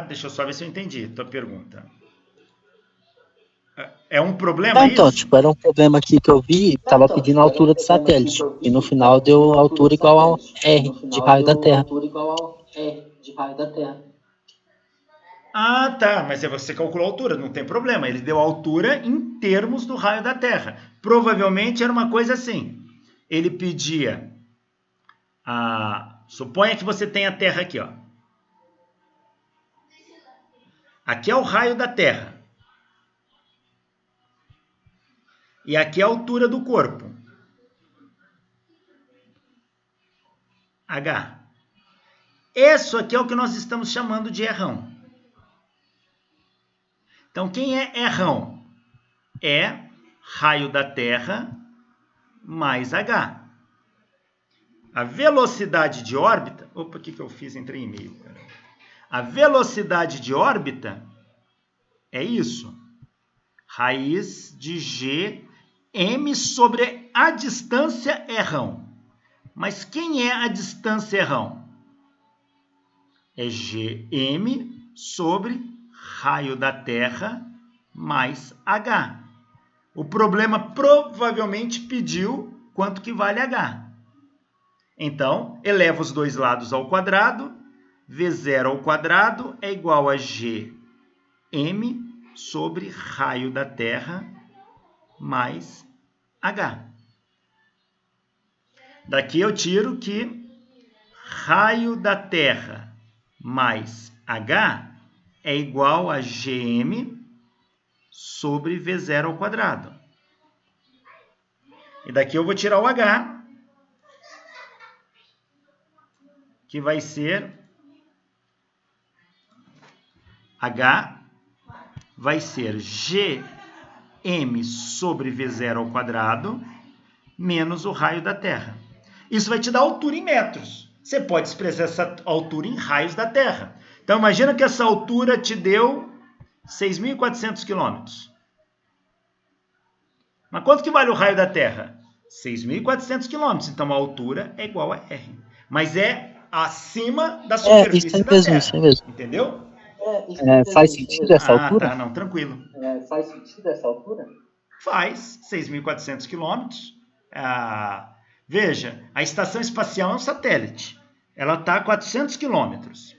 Deixa eu só ver se eu entendi a tua pergunta. É um problema então, isso? tipo, era um problema aqui que eu vi, tava pedindo a altura do satélite. E no final deu altura igual a R de raio da Terra. Ah, tá, mas você calculou a altura, não tem problema. Ele deu a altura em termos do raio da Terra. Provavelmente era uma coisa assim. Ele pedia... Suponha que você tem a Terra aqui, ó. Aqui é o raio da Terra. E aqui é a altura do corpo. H. Isso aqui é o que nós estamos chamando de errão. Então, quem é errão? É raio da Terra mais H. A velocidade de órbita... Opa, o que eu fiz? Entrei em meio. A velocidade de órbita é isso. Raiz de G m sobre a distância é ρ. Mas quem é a distância ρ? É gm sobre raio da Terra mais h. O problema provavelmente pediu quanto que vale h. Então, eleva os dois lados ao quadrado. V0 ao quadrado é igual a gm sobre raio da Terra mais h. Daqui eu tiro que raio da Terra mais h é igual a gm sobre V0 ao quadrado. E daqui eu vou tirar o h, que vai ser h vai ser gm sobre V0 ao quadrado menos o raio da Terra. Isso vai te dar altura em metros. Você pode expressar essa altura em raios da Terra. Então, imagina que essa altura te deu 6.400 quilômetros. Mas quanto que vale o raio da Terra? 6.400 quilômetros. Então, a altura é igual a R. Mas é acima da superfície isso aí da mesmo, Terra. isso aí mesmo. Entendeu? Faz sentido essa altura? Tá, não, tranquilo. Faz sentido essa altura? Faz, 6.400 quilômetros. Veja, a estação espacial é um satélite. Ela está a 400 quilômetros.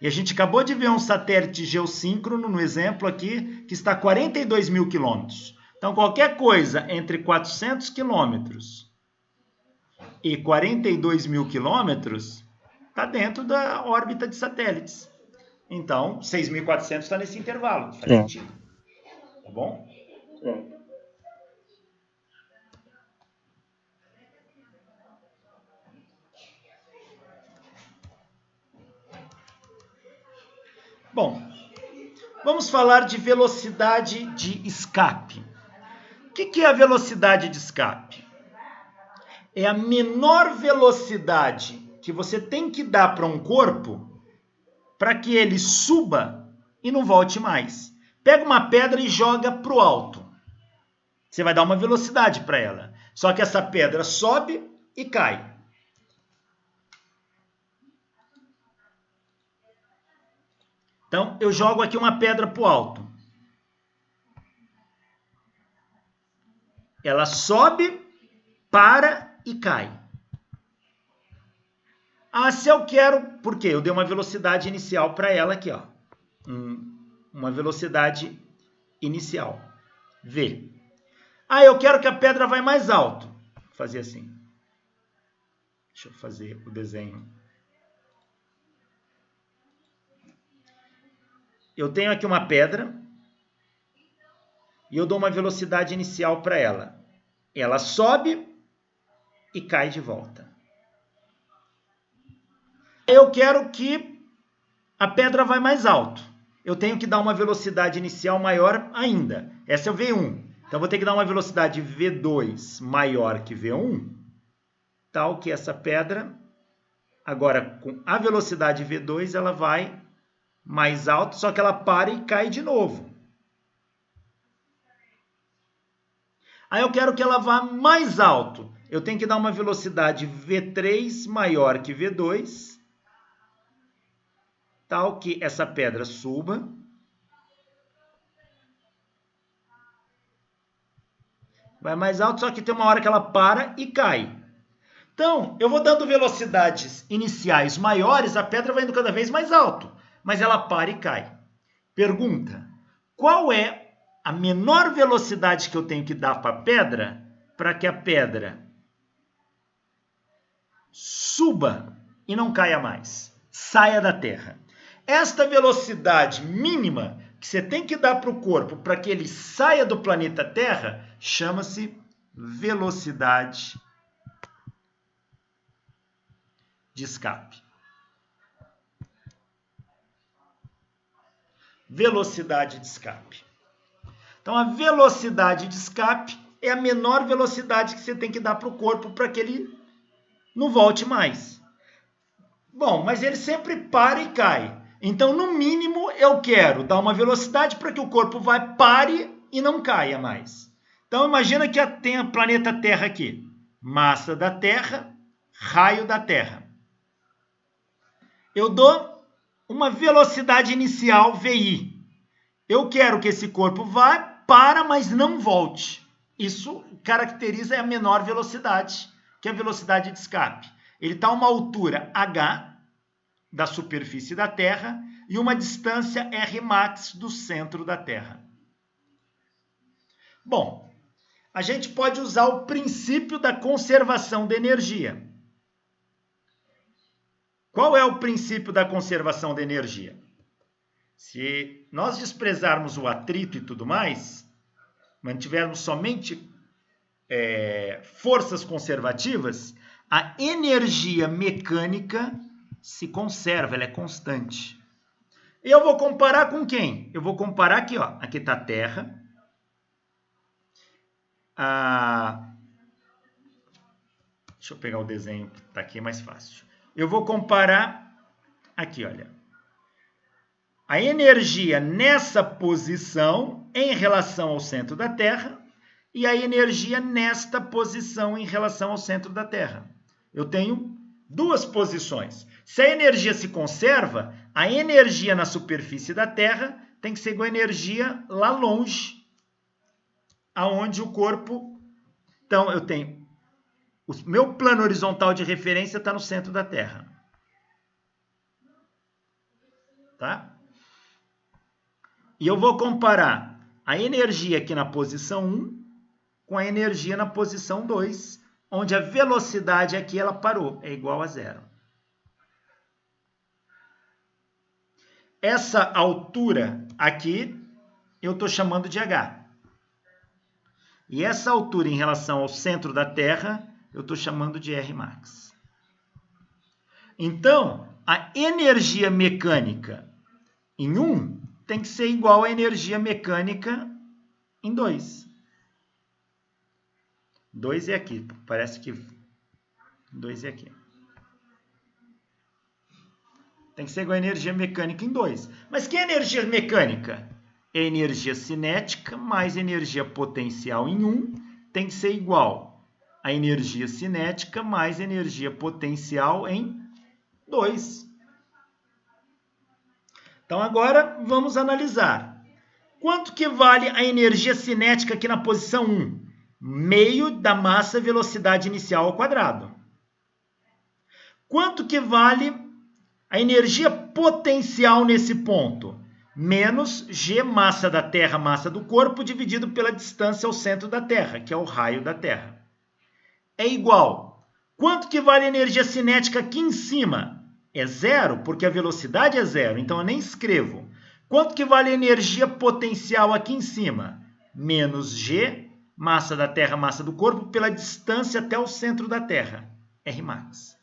E a gente acabou de ver um satélite geossíncrono, no exemplo aqui, que está a 42 mil quilômetros. Então, qualquer coisa entre 400 quilômetros e 42 mil quilômetros está dentro da órbita de satélites. Então, 6.400 está nesse intervalo. Faz sentido. Tá bom? Bom, vamos falar de velocidade de escape. O que é a velocidade de escape? É a menor velocidade que você tem que dar para um corpo para que ele suba e não volte mais. Pega uma pedra e joga para o alto. Você vai dar uma velocidade para ela. Só que essa pedra sobe e cai. Então, eu jogo aqui uma pedra para o alto. Ela sobe, para e cai. Se eu quero... Por quê? Eu dei uma velocidade inicial para ela aqui, ó. Uma velocidade inicial. V. Eu quero que a pedra vá mais alto. Vou fazer assim. Deixa eu fazer o desenho. Eu tenho aqui uma pedra e eu dou uma velocidade inicial para ela. Ela sobe e cai de volta. Eu quero que a pedra vá mais alto. Eu tenho que dar uma velocidade inicial maior ainda. Essa é o V1. Então, eu vou ter que dar uma velocidade V2 maior que V1, tal que essa pedra, agora com a velocidade V2, ela vai mais alto, só que ela para e cai de novo. Eu quero que ela vá mais alto. Eu tenho que dar uma velocidade V3 maior que V2, tal que essa pedra suba. Vai mais alto, só que tem uma hora que ela para e cai. Então, eu vou dando velocidades iniciais maiores, a pedra vai indo cada vez mais alto. Mas ela para e cai. Pergunta: qual é a menor velocidade que eu tenho que dar para a pedra para que a pedra suba e não caia mais, saia da Terra? Esta velocidade mínima que você tem que dar para o corpo para que ele saia do planeta Terra chama-se velocidade de escape. Velocidade de escape. Então, a velocidade de escape é a menor velocidade que você tem que dar para o corpo para que ele não volte mais. Bom, mas ele sempre para e cai. Então, no mínimo, eu quero dar uma velocidade para que o corpo pare e não caia mais. Então, imagina que tem o planeta Terra aqui. Massa da Terra, raio da Terra. Eu dou uma velocidade inicial, VI. Eu quero que esse corpo vá, para, mas não volte. Isso caracteriza a menor velocidade, que é a velocidade de escape. Ele está a uma altura h da superfície da Terra e uma distância Rmax do centro da Terra. Bom, a gente pode usar o princípio da conservação da energia. Qual é o princípio da conservação da energia? Se nós desprezarmos o atrito e tudo mais, mantivermos somente forças conservativas, a energia mecânica se conserva, ela é constante. E eu vou comparar com quem? Eu vou comparar aqui, ó. Aqui está a Terra. Deixa eu pegar o desenho que está aqui, é mais fácil. Eu vou comparar aqui, olha. A energia nessa posição em relação ao centro da Terra e a energia nesta posição em relação ao centro da Terra. Eu tenho duas posições. Se a energia se conserva, a energia na superfície da Terra tem que ser igual a energia lá longe, aonde o corpo... Então, eu tenho... O meu plano horizontal de referência está no centro da Terra. Tá? E eu vou comparar a energia aqui na posição 1 com a energia na posição 2, onde a velocidade aqui ela parou, é igual a 0. Essa altura aqui eu estou chamando de h. E essa altura em relação ao centro da Terra eu estou chamando de Rmax. Então, a energia mecânica em 1 tem que ser igual à energia mecânica em 2. 2 é aqui, parece que 2 é aqui. Tem que ser igual a energia mecânica em 2. Mas que é energia mecânica? É energia cinética mais energia potencial em 1 tem que ser igual a energia cinética mais energia potencial em 2. Então, agora vamos analisar. Quanto que vale a energia cinética aqui na posição 1? Meio da massa velocidade inicial ao quadrado. Quanto que vale a energia potencial nesse ponto? Menos G, massa da Terra, massa do corpo, dividido pela distância ao centro da Terra, que é o raio da Terra. É igual. Quanto que vale a energia cinética aqui em cima? É 0, porque a velocidade é 0, então eu nem escrevo. Quanto que vale a energia potencial aqui em cima? Menos G, massa da Terra, massa do corpo, pela distância até o centro da Terra, Rmax.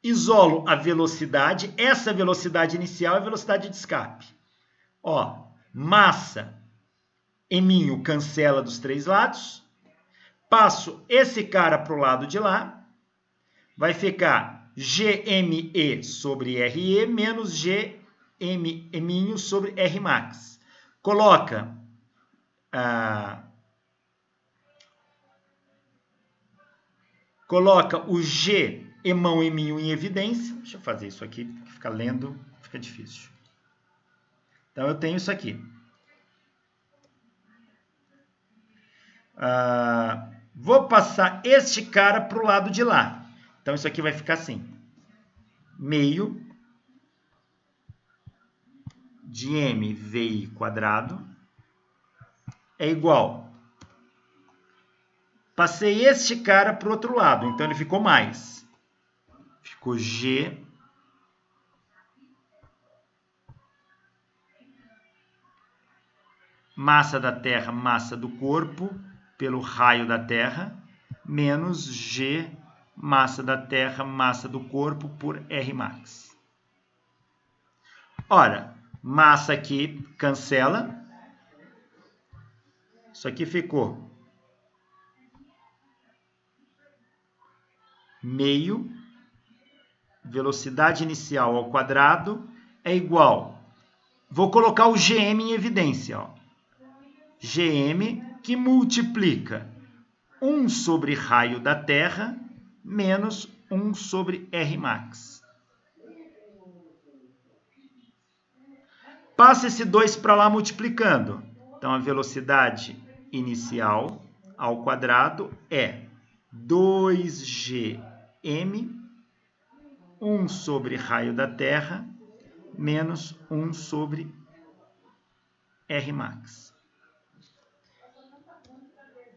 Isolo a velocidade, essa velocidade inicial é a velocidade de escape. Ó, massa, Eminho cancela dos 3 lados, passo esse cara para o lado de lá, vai ficar GME sobre RE menos GM sobre Rmax. Coloca o G emão eminho em evidência. Deixa eu fazer isso aqui, porque ficar lendo fica difícil. Então, eu tenho isso aqui. Vou passar este cara para o lado de lá. Então, isso aqui vai ficar assim. Meio de mvi quadrado é igual. Passei este cara para o outro lado, então ele ficou mais. Ficou G massa da Terra, massa do corpo, pelo raio da Terra, menos G massa da Terra, massa do corpo, por Rmax. Ora, massa aqui cancela. Isso aqui ficou meio, velocidade inicial ao quadrado, é igual. Vou colocar o GM em evidência. Ó. gm, que multiplica 1 sobre raio da Terra menos 1 sobre Rmax. Passa esse 2 para lá multiplicando. Então, a velocidade inicial ao quadrado é 2gm, 1 sobre raio da Terra, menos 1 sobre Rmax.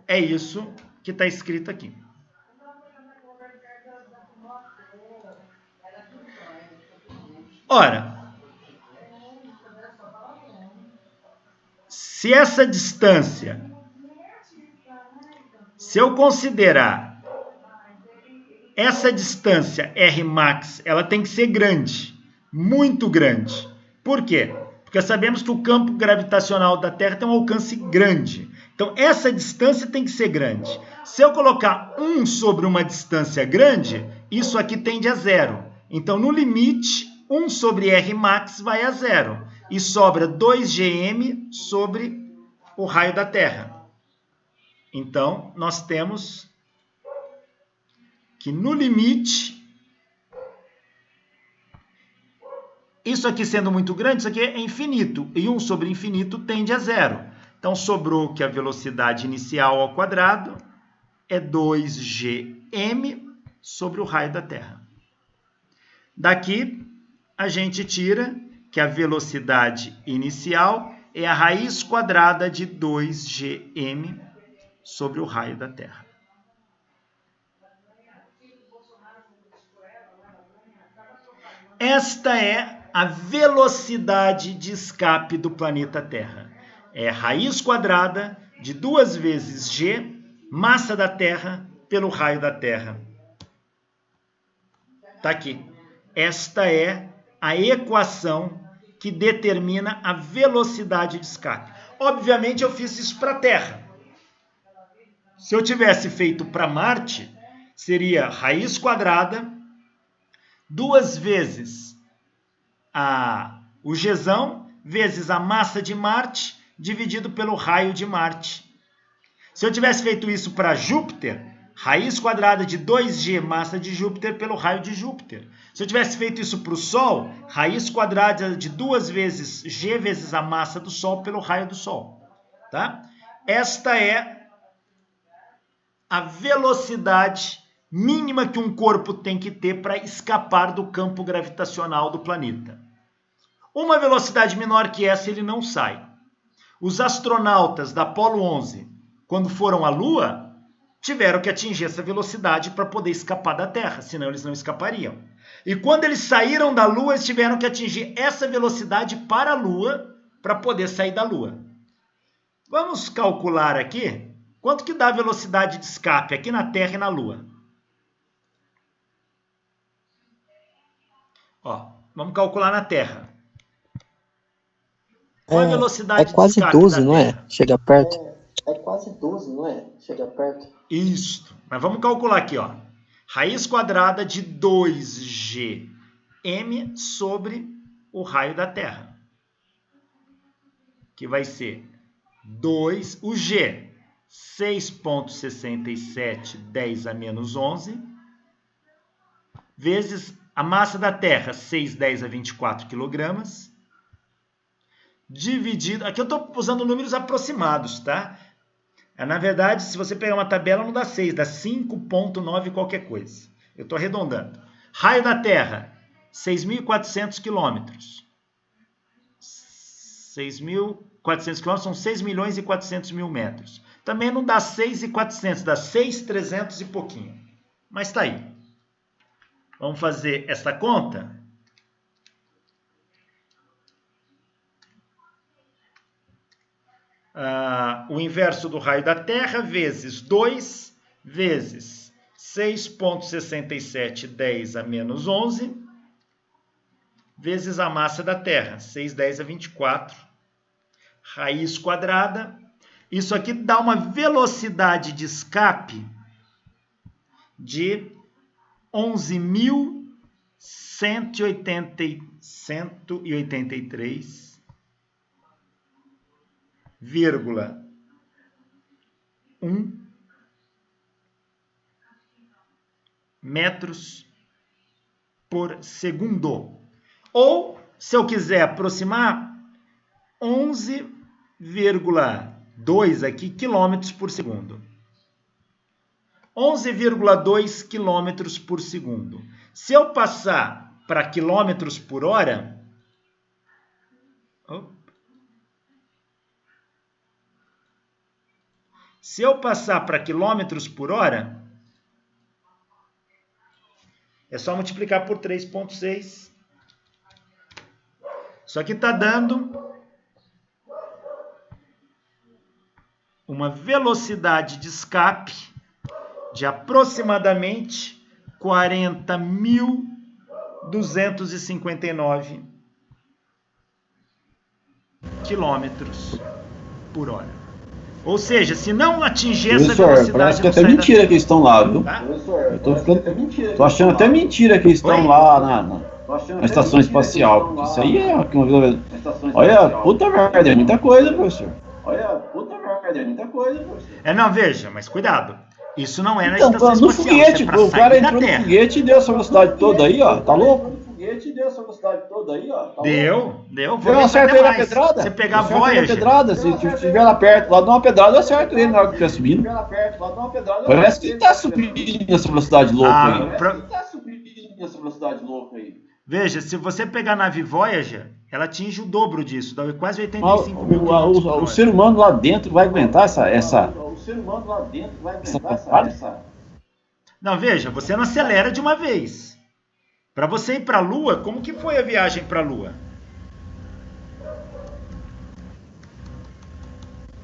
É isso que está escrito aqui. Ora, se essa distância, se eu considerar essa distância Rmax, ela tem que ser grande, muito grande. Por quê? Porque sabemos que o campo gravitacional da Terra tem um alcance grande. Então, essa distância tem que ser grande. Se eu colocar 1 sobre uma distância grande, isso aqui tende a zero. Então, no limite, 1 sobre Rmax vai a zero. E sobra 2gm sobre o raio da Terra. Então, nós temos que no limite, isso aqui sendo muito grande, isso aqui é infinito. E 1 sobre infinito tende a zero. Então, sobrou que a velocidade inicial ao quadrado é 2gm sobre o raio da Terra. Daqui, a gente tira que a velocidade inicial é a raiz quadrada de 2gm sobre o raio da Terra. Esta é a velocidade de escape do planeta Terra. É raiz quadrada de 2 vezes g, massa da Terra, pelo raio da Terra. Está aqui. Esta é a equação que determina a velocidade de escape. Obviamente, eu fiz isso para a Terra. Se eu tivesse feito para Marte, seria raiz quadrada, 2 vezes o gzão, vezes a massa de Marte, dividido pelo raio de Marte. Se eu tivesse feito isso para Júpiter, raiz quadrada de 2g massa de Júpiter pelo raio de Júpiter. Se eu tivesse feito isso para o Sol, raiz quadrada de 2 vezes g vezes a massa do Sol pelo raio do Sol. Tá? Esta é a velocidade mínima que um corpo tem que ter para escapar do campo gravitacional do planeta. Uma velocidade menor que essa, ele não sai. Os astronautas da Apollo 11, quando foram à Lua, tiveram que atingir essa velocidade para poder escapar da Terra, senão eles não escapariam. E quando eles saíram da Lua, eles tiveram que atingir essa velocidade para a Lua, para poder sair da Lua. Vamos calcular aqui quanto que dá a velocidade de escape aqui na Terra e na Lua. Ó, vamos calcular na Terra. Qual a velocidade é quase de escape 12, da não Terra? é? Chega perto. É quase 12, não é? Chega perto. Isso. Mas vamos calcular aqui, ó. Raiz quadrada de 2gm sobre o raio da Terra. Que vai ser 2, o g, 6,67, 10 a menos 11, vezes a massa da Terra, 6, 10 a 24 quilogramas, dividido... Aqui eu estou usando números aproximados, tá? Na verdade, se você pegar uma tabela, não dá 6, dá 5,9 qualquer coisa. Eu estou arredondando. Raio da Terra, 6.400 quilômetros. 6.400 quilômetros são 6 milhões e 400 mil metros. Também não dá 6.400, dá 6.300 e pouquinho. Mas está aí. Vamos fazer essa conta? O inverso do raio da Terra, vezes 2, vezes 6,67, 10 a menos 11, vezes a massa da Terra, 6, 10 a 24, raiz quadrada. Isso aqui dá uma velocidade de escape de 11.183,3 metros por segundo. Ou, se eu quiser aproximar, 11,2 aqui quilômetros por segundo. 11,2 quilômetros por segundo. Se eu passar para quilômetros por hora, é só multiplicar por 3,6. Isso aqui está dando uma velocidade de escape de aproximadamente 40.259 quilômetros por hora. Ou seja, se não atingir essa velocidade... Parece que é até mentira que eles estão lá, viu? Tá? Tô achando até mentira que eles estão lá na estação espacial. Isso aí é... Olha, puta merda, é muita coisa, professor. Não, veja, mas cuidado. Isso não é na estação espacial. No foguete, o cara entrou no foguete e deu essa velocidade toda aí, ó. Tá louco? Deu. Eu acerto ele na pedrada. Você pegar a Voyager. Se estiver lá perto, lá de uma pedrada, eu acerto ele na hora que estiver subindo. Parece que ele tá subindo essa velocidade louca aí. Veja, se você pegar a nave Voyager, ela atinge o dobro disso, dá quase 85 mil quilômetros por hora. O ser humano lá dentro vai aguentar essa... Não, veja, você não acelera de uma vez. Para você ir para a Lua, como que foi a viagem para a Lua?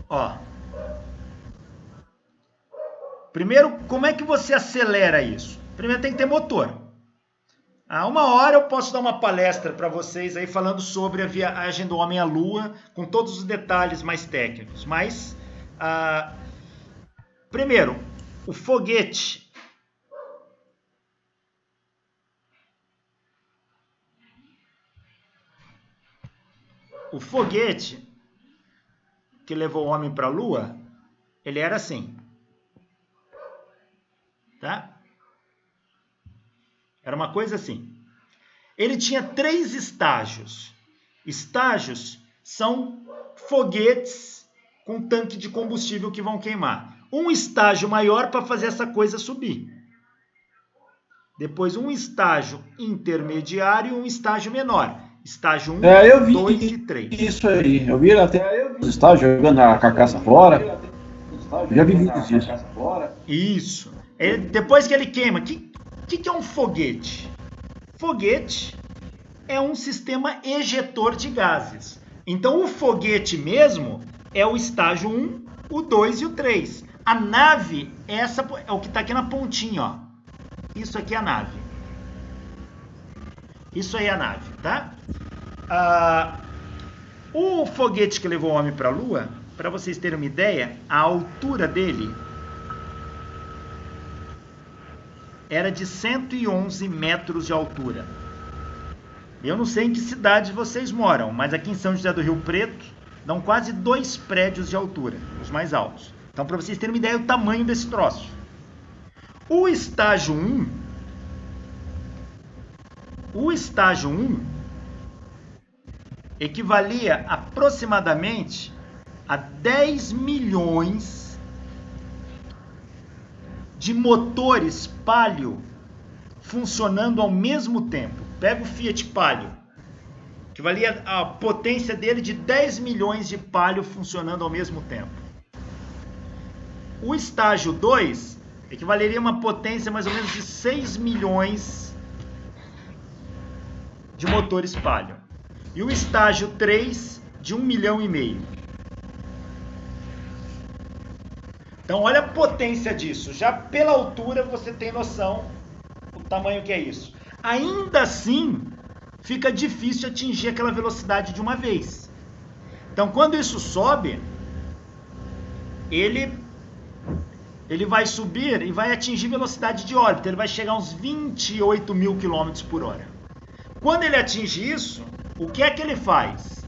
Ó. Primeiro, como é que você acelera isso? Primeiro tem que ter motor. Uma hora eu posso dar uma palestra para vocês aí falando sobre a viagem do homem à Lua, com todos os detalhes mais técnicos. Mas, primeiro, o foguete... O foguete que levou o homem para a Lua, ele era assim. Tá? Era uma coisa assim. Ele tinha 3 estágios. Estágios são foguetes com tanque de combustível que vão queimar. Um estágio maior para fazer essa coisa subir. Depois um estágio intermediário e um estágio menor. Estágio 1, 2 e 3. Isso aí. Eu vi até os estágios jogando a carcaça fora. Já vi vídeos disso. Isso. Depois que ele queima, o que é um foguete? Foguete é um sistema ejetor de gases. Então, o foguete mesmo é o estágio 1, o 2 e o 3. A nave é o que está aqui na pontinha, ó. Isso aqui é a nave. Isso aí é a nave, tá? O foguete que levou o homem para a Lua, para vocês terem uma ideia, a altura dele era de 111 metros de altura. Eu não sei em que cidade vocês moram, mas aqui em São José do Rio Preto, dão quase 2 prédios de altura, os mais altos. Então, para vocês terem uma ideia do tamanho desse troço. O estágio 1 equivalia aproximadamente a 10 milhões de motores Palio funcionando ao mesmo tempo. Pega o Fiat Palio, equivalia a potência dele de 10 milhões de Palio funcionando ao mesmo tempo. O estágio 2 equivaleria a uma potência mais ou menos de 6 milhões de motores Palio. E o estágio 3 de 1,5 milhão. Então, olha a potência disso. Já pela altura você tem noção do tamanho que é isso. Ainda assim, fica difícil atingir aquela velocidade de uma vez. Então, quando isso sobe, ele vai subir e vai atingir velocidade de órbita. Ele vai chegar a uns 28 mil quilômetros por hora. Quando ele atinge isso, o que é que ele faz?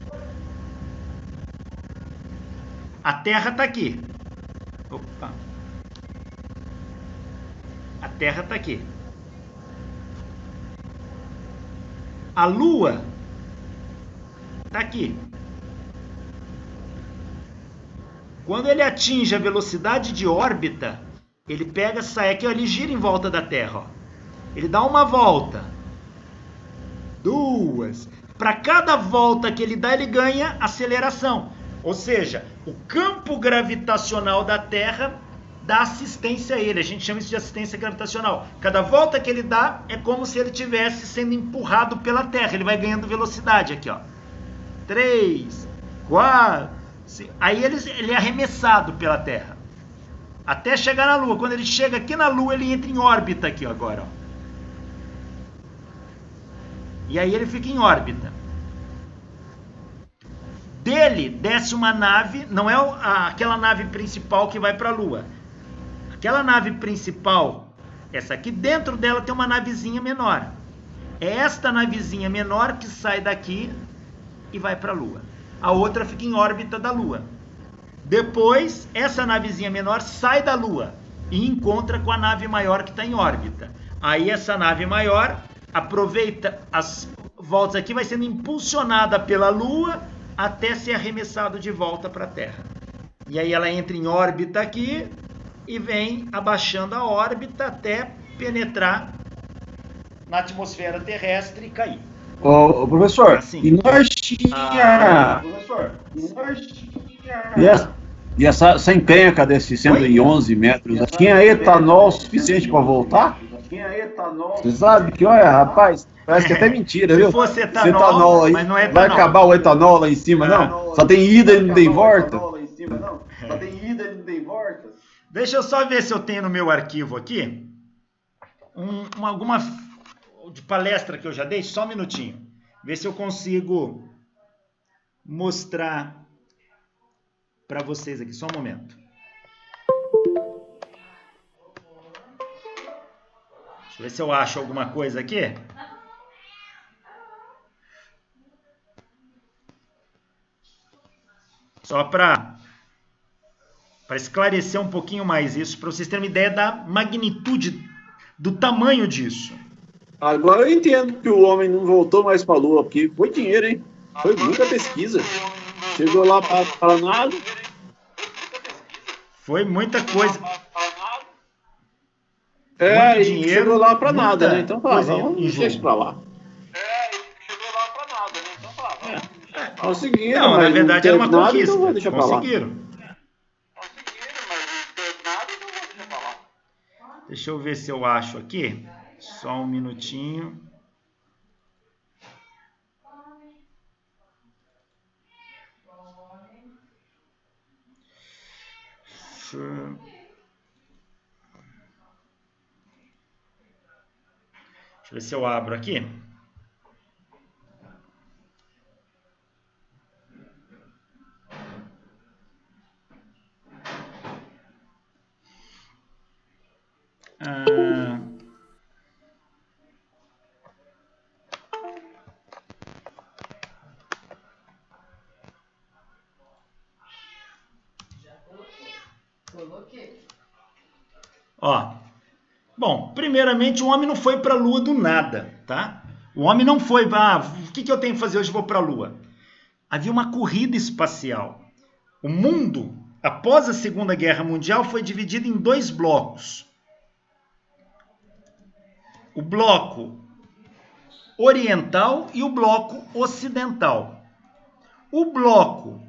A Terra está aqui. Opa. A Terra está aqui. A Lua está aqui. Quando ele atinge a velocidade de órbita, ele pega, sai aqui, ó, ele gira em volta da Terra. Ó. Ele dá uma volta. 2. Para cada volta que ele dá, ele ganha aceleração. Ou seja, o campo gravitacional da Terra dá assistência a ele. A gente chama isso de assistência gravitacional. Cada volta que ele dá é como se ele estivesse sendo empurrado pela Terra. Ele vai ganhando velocidade aqui, ó. 3, 4, 5. Aí ele é arremessado pela Terra. Até chegar na Lua. Quando ele chega aqui na Lua, ele entra em órbita aqui, ó, agora, ó. E aí ele fica em órbita. Dele desce uma nave, não é aquela nave principal que vai para a Lua. Aquela nave principal, essa aqui, dentro dela tem uma navezinha menor. É esta navezinha menor que sai daqui e vai para a Lua. A outra fica em órbita da Lua. Depois, essa navezinha menor sai da Lua e encontra com a nave maior que está em órbita. Aí essa nave maior aproveita as voltas aqui, vai sendo impulsionada pela Lua até ser arremessado de volta para a Terra. E aí ela entra em órbita aqui e vem abaixando a órbita até penetrar na atmosfera terrestre e cair. Ô, professor, assim. E nós tinha... E essa encrenca desses 111 metros, tinha etanol suficiente para voltar? Você sabe que, olha, rapaz, parece que é até mentira, viu? Se fosse etanol, aí, mas não é etanol. Vai acabar o etanol lá em cima, não? Só tem ida e não tem volta? Deixa eu só ver se eu tenho no meu arquivo aqui alguma de palestra que eu já dei, só um minutinho. Ver se eu consigo mostrar para vocês aqui, só um momento. Deixa eu ver se eu acho alguma coisa aqui. Só para esclarecer um pouquinho mais isso, para vocês terem uma ideia da magnitude, do tamanho disso. Agora eu entendo que o homem não voltou mais para a Lua, porque foi dinheiro, hein? Foi muita pesquisa. Chegou lá para nada. Foi muita coisa. Muito dinheiro, chegou lá para nada, né? Então, vamos deixar isso para lá. Conseguiram, não, na verdade era uma conquista. Então deixa pra lá. Conseguiram, Deixa eu ver se eu acho aqui. Só um minutinho. Deixa eu ver se eu abro aqui. Ó, bom, primeiramente o homem não foi para a Lua do nada, tá? O homem não foi, o que eu tenho que fazer hoje? Vou para a Lua. Havia uma corrida espacial. O mundo, após a Segunda Guerra Mundial, foi dividido em 2 blocos. O bloco oriental e o bloco ocidental. O bloco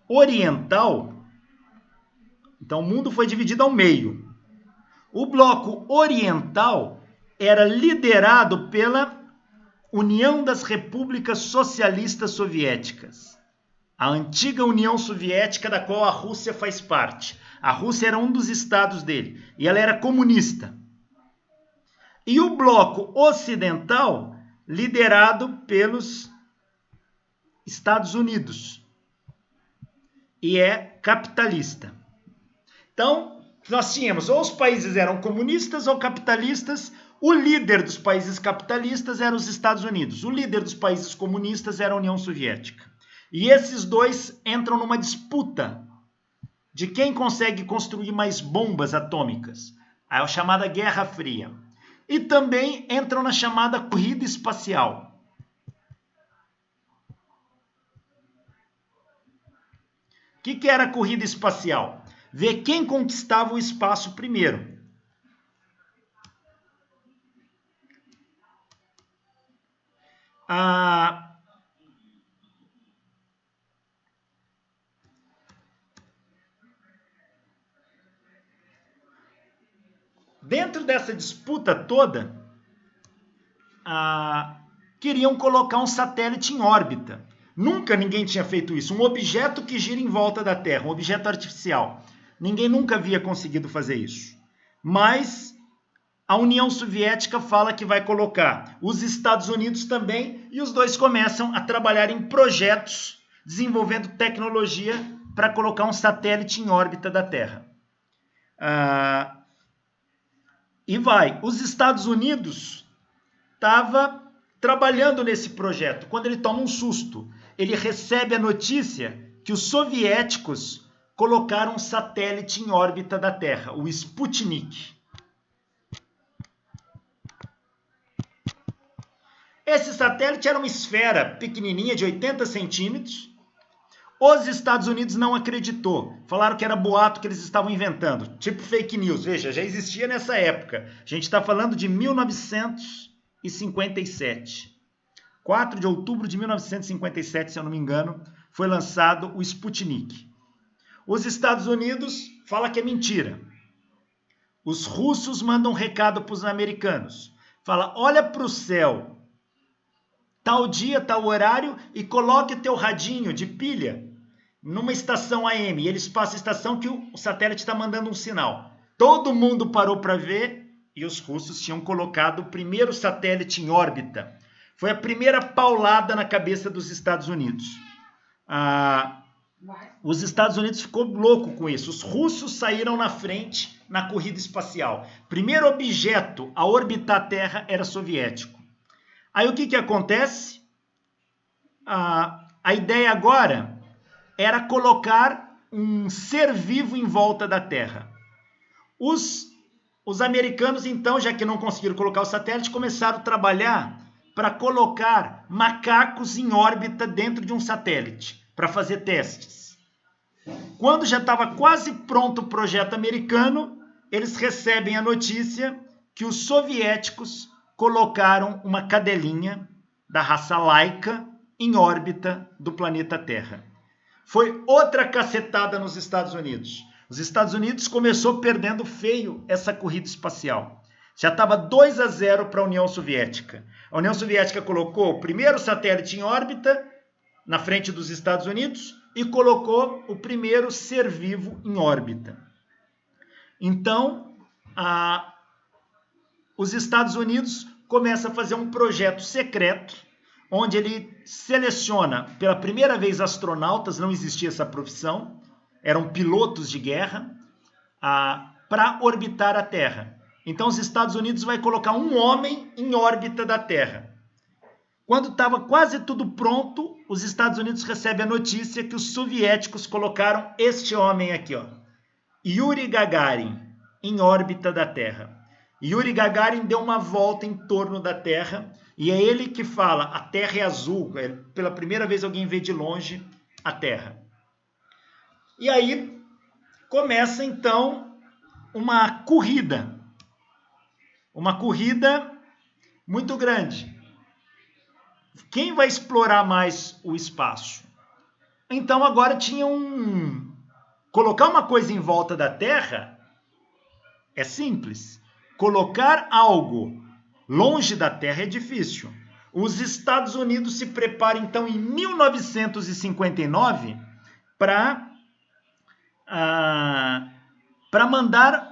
oriental, então o mundo foi dividido ao meio. O bloco oriental era liderado pela União das Repúblicas Socialistas Soviéticas, a antiga União Soviética, da qual a Rússia faz parte. A Rússia era um dos estados dele e ela era comunista. E o bloco ocidental, liderado pelos Estados Unidos, e é capitalista. Então, nós tínhamos, ou os países eram comunistas ou capitalistas. O líder dos países capitalistas era os Estados Unidos. O líder dos países comunistas era a União Soviética. E esses dois entram numa disputa de quem consegue construir mais bombas atômicas, a chamada Guerra Fria. E também entram na chamada corrida espacial. O que era a corrida espacial? Ver quem conquistava o espaço primeiro. Dentro dessa disputa toda, queriam colocar um satélite em órbita. Nunca ninguém tinha feito isso. Um objeto que gira em volta da Terra, um objeto artificial. Ninguém nunca havia conseguido fazer isso. Mas a União Soviética fala que vai colocar, os Estados Unidos também, e os dois começam a trabalhar em projetos, desenvolvendo tecnologia para colocar um satélite em órbita da Terra. E vai. Os Estados Unidos estava trabalhando nesse projeto, quando ele toma um susto. Ele recebe a notícia que os soviéticos colocaram um satélite em órbita da Terra, o Sputnik. Esse satélite era uma esfera pequenininha de 80 centímetros. Os Estados Unidos não acreditou. Falaram que era boato que eles estavam inventando. Tipo fake news. Veja, já existia nessa época. A gente está falando de 1957. 4 de outubro de 1957, se eu não me engano, foi lançado o Sputnik. Os Estados Unidos falam que é mentira. Os russos mandam um recado para os americanos. Fala, olha para o céu, tal dia, tal horário, e coloque teu radinho de pilha numa estação AM. E eles passam a estação que o satélite está mandando um sinal. Todo mundo parou para ver e os russos tinham colocado o primeiro satélite em órbita. Foi a primeira paulada na cabeça dos Estados Unidos. Os Estados Unidos ficou louco com isso. Os russos saíram na frente na corrida espacial. Primeiro objeto a orbitar a Terra era soviético. Aí o que acontece? A ideia agora era colocar um ser vivo em volta da Terra. Os americanos, então, já que não conseguiram colocar o satélite, começaram a trabalhar para colocar macacos em órbita dentro de um satélite, para fazer testes. Quando já estava quase pronto o projeto americano, eles recebem a notícia que os soviéticos colocaram uma cadelinha da raça Laika em órbita do planeta Terra. Foi outra cacetada nos Estados Unidos. Os Estados Unidos começou perdendo feio essa corrida espacial. Já estava 2-0 para a União Soviética. A União Soviética colocou o primeiro satélite em órbita na frente dos Estados Unidos e colocou o primeiro ser vivo em órbita. Então, os Estados Unidos começam a fazer um projeto secreto, onde ele seleciona pela primeira vez astronautas, não existia essa profissão, eram pilotos de guerra, para orbitar a Terra. Então os Estados Unidos vai colocar um homem em órbita da Terra. Quando estava quase tudo pronto, os Estados Unidos recebem a notícia que os soviéticos colocaram este homem aqui, ó, Yuri Gagarin, em órbita da Terra. Yuri Gagarin deu uma volta em torno da Terra e é ele que fala, a Terra é azul. Pela primeira vez alguém vê de longe a Terra. E aí começa então uma corrida muito grande. Quem vai explorar mais o espaço? Então agora tinha colocar uma coisa em volta da Terra é simples. Colocar algo longe da Terra é difícil. Os Estados Unidos se preparam então em 1959 para mandar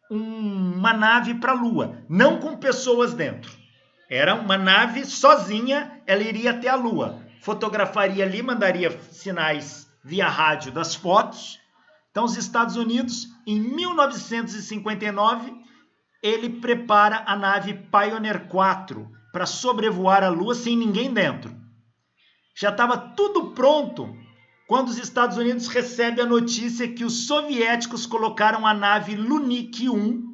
uma nave para a Lua, não com pessoas dentro. Era uma nave sozinha, ela iria até a Lua, fotografaria ali, mandaria sinais via rádio das fotos. Então, os Estados Unidos, em 1959, ele prepara a nave Pioneer 4 para sobrevoar a Lua sem ninguém dentro. Já estava tudo pronto quando os Estados Unidos recebem a notícia que os soviéticos colocaram a nave Lunik 1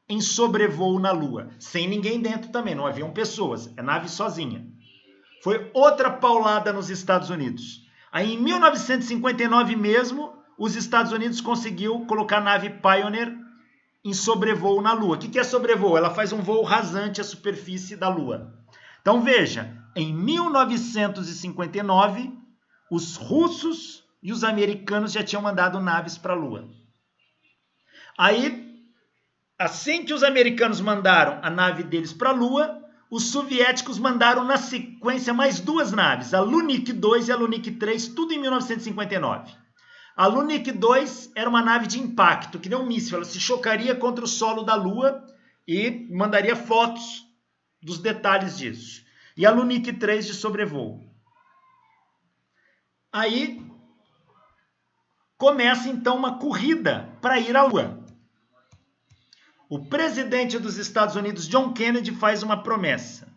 em sobrevoo na Lua. Sem ninguém dentro também, não haviam pessoas, é nave sozinha. Foi outra paulada nos Estados Unidos. Aí em 1959 mesmo, os Estados Unidos conseguiu colocar a nave Pioneer em sobrevoo na Lua. O que é sobrevoo? Ela faz um voo rasante à superfície da Lua. Então veja, em 1959, os russos e os americanos já tinham mandado naves para a Lua. Aí, assim que os americanos mandaram a nave deles para a Lua, os soviéticos mandaram na sequência mais 2 naves, a Lunik 2 e a Lunik 3, tudo em 1959. A Lunik 2 era uma nave de impacto, que nem um míssil, ela se chocaria contra o solo da Lua e mandaria fotos dos detalhes disso. E a Lunik 3 de sobrevoo. Aí começa então uma corrida para ir à Lua. O presidente dos Estados Unidos, John Kennedy, faz uma promessa.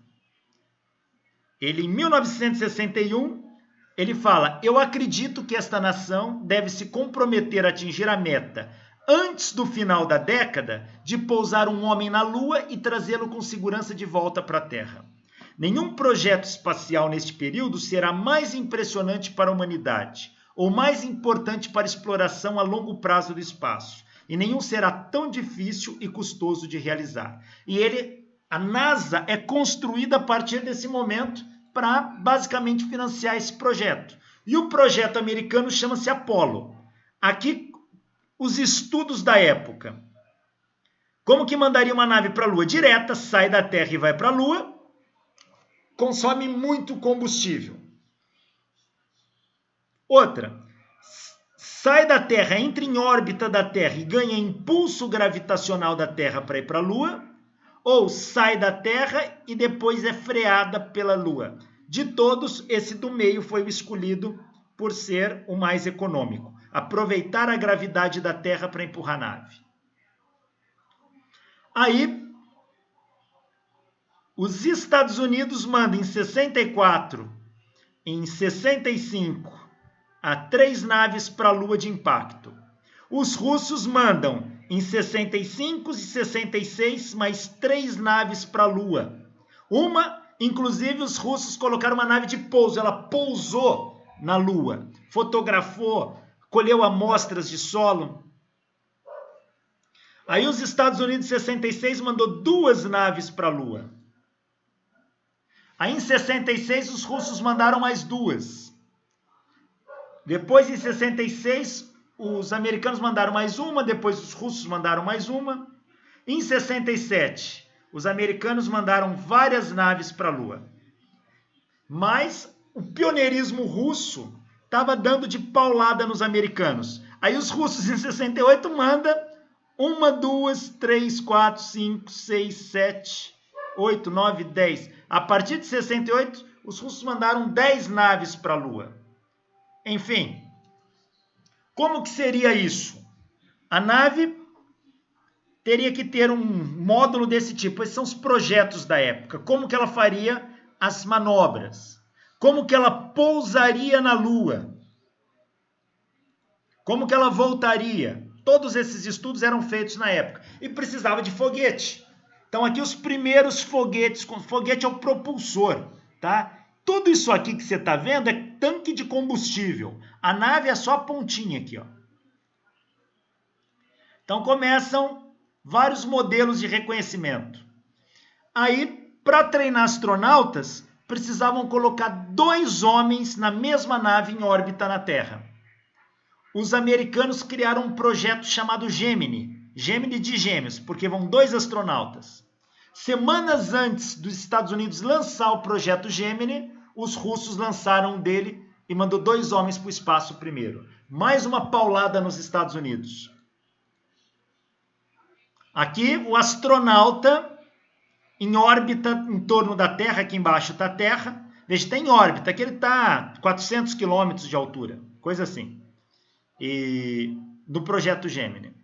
Ele, em 1961, ele fala: eu acredito que esta nação deve se comprometer a atingir a meta antes do final da década de pousar um homem na Lua e trazê-lo com segurança de volta para a Terra. Nenhum projeto espacial neste período será mais impressionante para a humanidade ou mais importante para a exploração a longo prazo do espaço. E nenhum será tão difícil e custoso de realizar. E a NASA é construída a partir desse momento para basicamente financiar esse projeto. E o projeto americano chama-se Apollo. Aqui, os estudos da época. Como que mandaria uma nave para a Lua? Direta, sai da Terra e vai para a Lua. Consome muito combustível. Outra, sai da Terra, entra em órbita da Terra e ganha impulso gravitacional da Terra para ir para a Lua, ou sai da Terra e depois é freada pela Lua. De todos, esse do meio foi o escolhido por ser o mais econômico. Aproveitar a gravidade da Terra para empurrar a nave. Aí, os Estados Unidos mandam em 64, em 65, a 3 naves para a Lua de impacto. Os russos mandam em 65 e 66 mais 3 naves para a Lua. Uma, inclusive, os russos colocaram uma nave de pouso. Ela pousou na Lua, fotografou, colheu amostras de solo. Aí os Estados Unidos em 66 mandou 2 naves para a Lua. Aí em 66 os russos mandaram mais 2. Depois, em 66, os americanos mandaram mais uma, depois os russos mandaram mais uma. Em 67, os americanos mandaram várias naves para a Lua. Mas o pioneirismo russo estava dando de paulada nos americanos. Aí os russos, em 68, mandam 1, 2, 3, 4, 5, 6, 7, 8, 9, 10. A partir de 68, os russos mandaram 10 naves para a Lua. Enfim, como que seria isso? A nave teria que ter um módulo desse tipo. Esses são os projetos da época. Como que ela faria as manobras? Como que ela pousaria na Lua? Como que ela voltaria? Todos esses estudos eram feitos na época. E precisava de foguete. Então aqui os primeiros foguetes. Foguete é o propulsor, tá? Tudo isso aqui que você está vendo é tanque de combustível. A nave é só a pontinha aqui, ó. Então começam vários modelos de reconhecimento. Aí, para treinar astronautas, precisavam colocar 2 homens na mesma nave em órbita na Terra. Os americanos criaram um projeto chamado Gemini. Gemini de gêmeos, porque vão 2 astronautas. Semanas antes dos Estados Unidos lançar o projeto Gemini, os russos lançaram um dele e mandou 2 homens para o espaço primeiro. Mais uma paulada nos Estados Unidos. Aqui o astronauta em órbita em torno da Terra, aqui embaixo está a Terra. Veja, está em órbita, aqui ele está a 400 quilômetros de altura, coisa assim. E do projeto Gemini.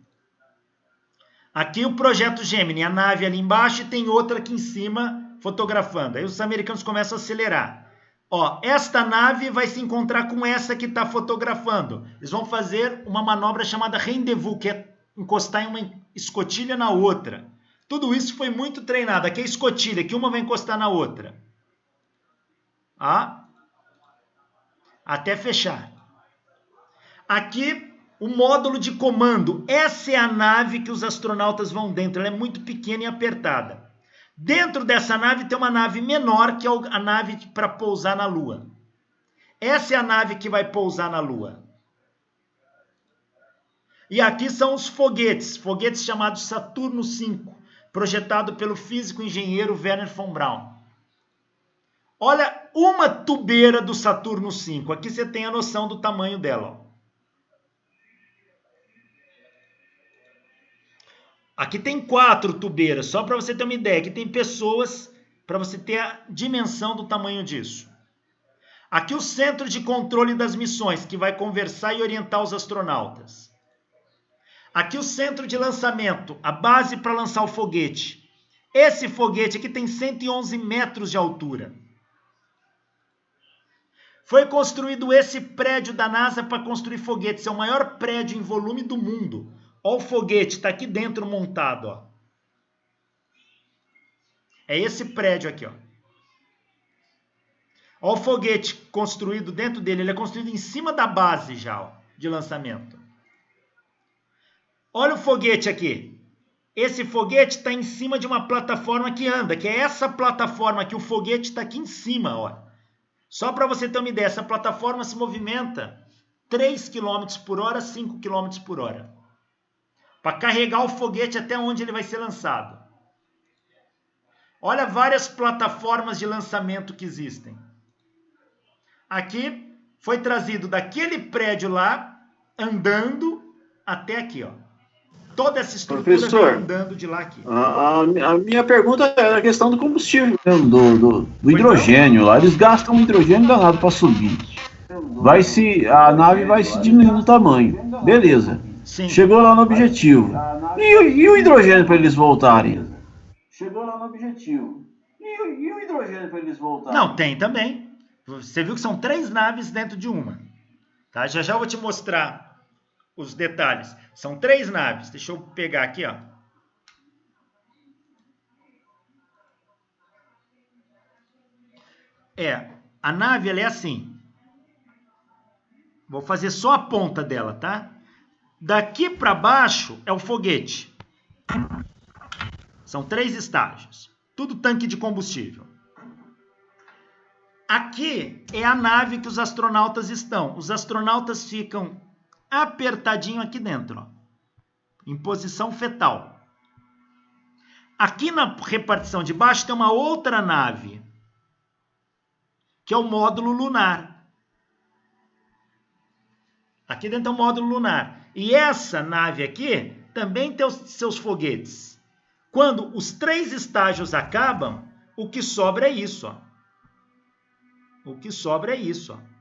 Aqui o projeto Gemini, a nave ali embaixo e tem outra aqui em cima fotografando. Aí os americanos começam a acelerar. Ó, esta nave vai se encontrar com essa que está fotografando. Eles vão fazer uma manobra chamada rendezvous, que é encostar em uma escotilha na outra. Tudo isso foi muito treinado. Aqui é a escotilha, que uma vai encostar na outra. Até fechar. Aqui, o módulo de comando. Essa é a nave que os astronautas vão dentro. Ela é muito pequena e apertada. Dentro dessa nave tem uma nave menor, que é a nave para pousar na Lua. Essa é a nave que vai pousar na Lua. E aqui são os foguetes chamados Saturno V, projetado pelo físico engenheiro Wernher von Braun. Olha uma tubeira do Saturno V. Aqui você tem a noção do tamanho dela. Ó. Aqui tem 4 tubeiras, só para você ter uma ideia. Aqui tem pessoas, para você ter a dimensão do tamanho disso. Aqui o centro de controle das missões, que vai conversar e orientar os astronautas. Aqui o centro de lançamento, a base para lançar o foguete. Esse foguete aqui tem 111 metros de altura. Foi construído esse prédio da NASA para construir foguetes. É o maior prédio em volume do mundo. Olha o foguete, está aqui dentro montado. Ó. É esse prédio aqui. Ó. Olha o foguete construído dentro dele. Ele é construído em cima da base já, ó, de lançamento. Olha o foguete aqui. Esse foguete está em cima de uma plataforma que anda, que é essa plataforma que o foguete está aqui em cima. Ó. Só para você ter uma ideia, essa plataforma se movimenta 3 km por hora, 5 km por hora. Para carregar o foguete até onde ele vai ser lançado. Olha várias plataformas de lançamento que existem. Aqui foi trazido daquele prédio lá, andando até aqui, ó. Toda essa estrutura vem andando de lá aqui. A minha pergunta é a questão do combustível, do hidrogênio lá. Eles gastam um hidrogênio danado para subir. A nave vai se diminuindo o tamanho. Beleza. Sim. Chegou lá no objetivo. E o hidrogênio para eles voltarem? Chegou lá no objetivo. E o hidrogênio para eles voltarem? Não, tem também. Você viu que são 3 naves dentro de uma. Tá? Já já eu vou te mostrar os detalhes. São 3 naves. Deixa eu pegar aqui, ó. A nave ela é assim. Vou fazer só a ponta dela, tá? Daqui para baixo é o foguete. São 3 estágios. Tudo tanque de combustível. Aqui é a nave que os astronautas estão. Os astronautas ficam apertadinho aqui dentro, ó, em posição fetal. Aqui na repartição de baixo tem uma outra nave, que é o módulo lunar. Aqui dentro é o módulo lunar. E essa nave aqui também tem os seus foguetes. Quando os 3 estágios acabam, o que sobra é isso, ó. O que sobra é isso, ó.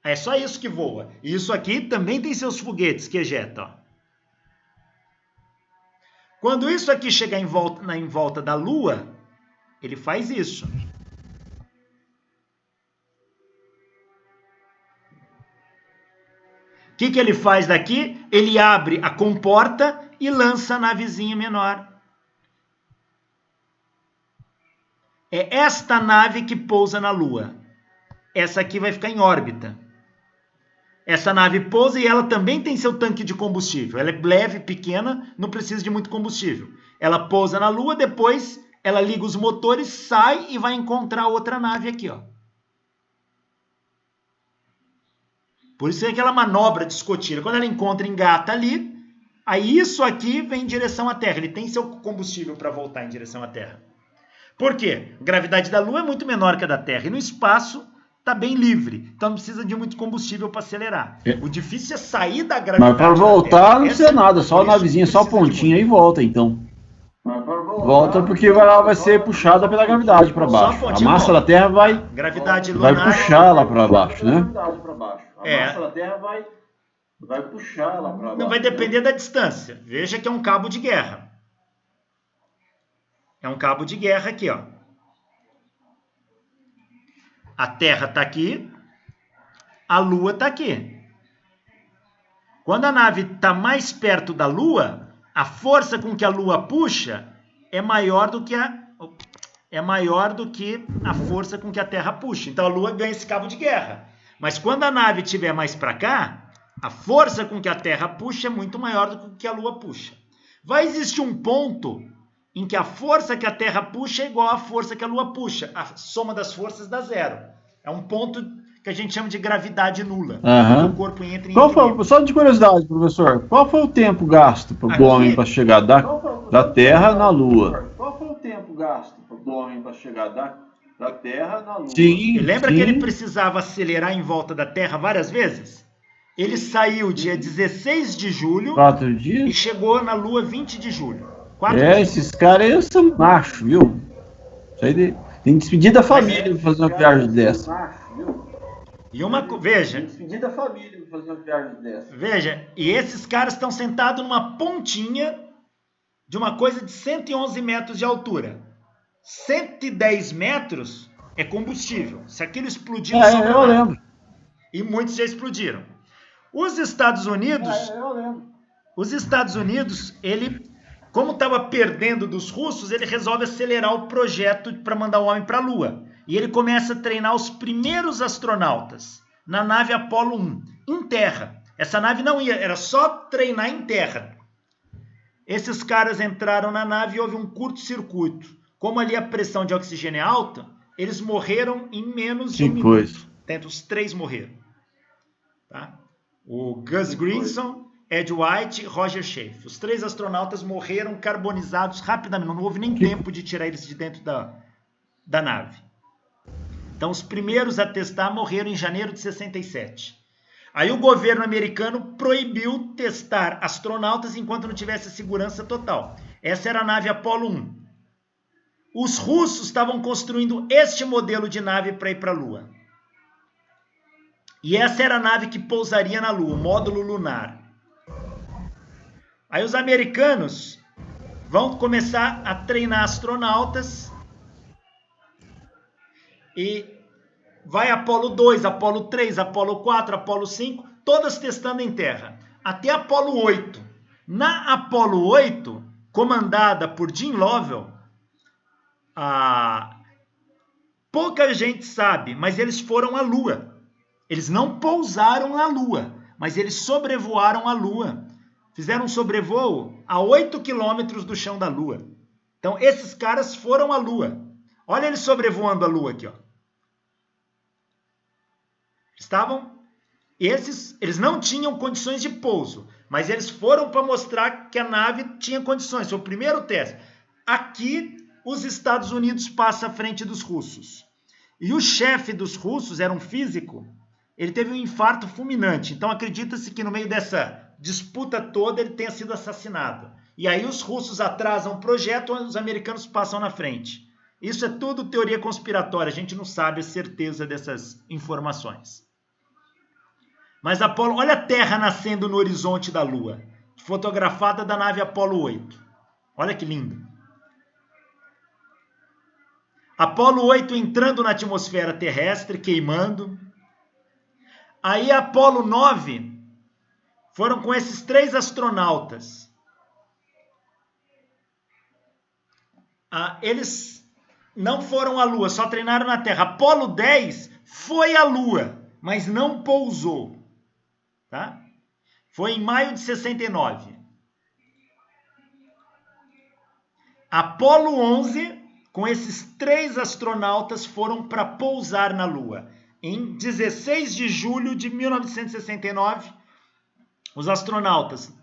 É só isso que voa. E isso aqui também tem seus foguetes que ejeta, ó. Quando isso aqui chegar em volta da Lua, ele faz isso. O que ele faz daqui? Ele abre a comporta e lança a navezinha menor. É esta nave que pousa na Lua. Essa aqui vai ficar em órbita. Essa nave pousa e ela também tem seu tanque de combustível. Ela é leve, pequena, não precisa de muito combustível. Ela pousa na Lua, depois ela liga os motores, sai e vai encontrar outra nave aqui, ó. Por isso é aquela manobra de escotilha. Quando ela encontra, engata ali, aí isso aqui vem em direção à Terra. Ele tem seu combustível para voltar em direção à Terra. Por quê? A gravidade da Lua é muito menor que a da Terra. E no espaço está bem livre. Então não precisa de muito combustível para acelerar. O difícil é sair da gravidade. Mas para voltar não precisa nada. Só a navezinha, só a pontinha e volta, então. Volta porque vai ser puxada pela gravidade para baixo. A massa da Terra vai puxar lá para baixo, né? A massa da Terra vai puxar lá para baixo. Não vai depender da distância. Veja que é um cabo de guerra. É um cabo de guerra aqui, ó. A Terra está aqui, a Lua está aqui. Quando a nave está mais perto da Lua, a força com que a Lua puxa é maior do que a força com que a Terra puxa. Então a Lua ganha esse cabo de guerra. Mas quando a nave estiver mais para cá, a força com que a Terra puxa é muito maior do que a Lua puxa. Vai existir um ponto em que a força que a Terra puxa é igual à força que a Lua puxa. A soma das forças dá zero. É um ponto que a gente chama de gravidade nula. Aham. O corpo entra em equilíbrio. Só de curiosidade, professor, qual foi o tempo gasto para o homem para chegar da Terra na Lua? Qual foi o tempo gasto para o homem para chegar da Terra na Lua? Sim, lembra que ele precisava acelerar em volta da Terra várias vezes? Ele saiu dia 16 de julho 4 dias? E chegou na Lua 20 de julho. 4 dias. Esses caras aí são machos, viu? Isso aí tem que despedir da família para fazer uma viagem dessa. E veja, Despedir da família para fazer uma viagem dessa. Veja, e esses caras estão sentados numa pontinha de uma coisa de 111 metros de altura. 110 metros é combustível. Se aquilo explodir, eu lembro. E muitos já explodiram. Os Estados Unidos, ele, como estava perdendo dos russos, ele resolve acelerar o projeto para mandar o homem para a Lua. E ele começa a treinar os primeiros astronautas na nave Apollo 1, em terra. Essa nave não ia, era só treinar em terra. Esses caras entraram na nave e houve um curto-circuito. Como ali a pressão de oxigênio é alta, eles morreram em menos de um minuto. Tanto os 3 morreram. Tá? O Gus Grissom, Ed White e Roger Schaefer. Os 3 astronautas morreram carbonizados rapidamente. Não houve nem tempo de tirar eles de dentro da nave. Então, os primeiros a testar morreram em janeiro de 67. Aí o governo americano proibiu testar astronautas enquanto não tivesse segurança total. Essa era a nave Apollo 1. Os russos estavam construindo este modelo de nave para ir para a Lua. E essa era a nave que pousaria na Lua, o módulo lunar. Aí os americanos vão começar a treinar astronautas e vai Apollo 2, Apollo 3, Apollo 4, Apollo 5, todas testando em terra. Até Apollo 8. Na Apollo 8, comandada por Jim Lovell, pouca gente sabe, mas eles foram à Lua. Eles não pousaram na Lua, mas eles sobrevoaram a Lua. Fizeram um sobrevoo a 8 quilômetros do chão da Lua. Então, esses caras foram à Lua. Olha eles sobrevoando a Lua aqui, ó. Eles não tinham condições de pouso, mas eles foram para mostrar que a nave tinha condições. Foi o primeiro teste. Aqui, os Estados Unidos passam à frente dos russos. E o chefe dos russos era um físico. Ele teve um infarto fulminante. Então, acredita-se que no meio dessa disputa toda ele tenha sido assassinado. E aí os russos atrasam o projeto, os americanos passam na frente. Isso é tudo teoria conspiratória. A gente não sabe a certeza dessas informações. Mas Apolo, olha a Terra nascendo no horizonte da Lua, fotografada da nave Apolo 8. Olha que lindo. Apolo 8 entrando na atmosfera terrestre, queimando. Aí Apolo 9 foram com esses 3 astronautas. Eles não foram à Lua, só treinaram na Terra. Apolo 10 foi à Lua, mas não pousou. Tá? Foi em maio de 69. Apolo 11, com esses 3 astronautas, foram para pousar na Lua. Em 16 de julho de 1969, os astronautas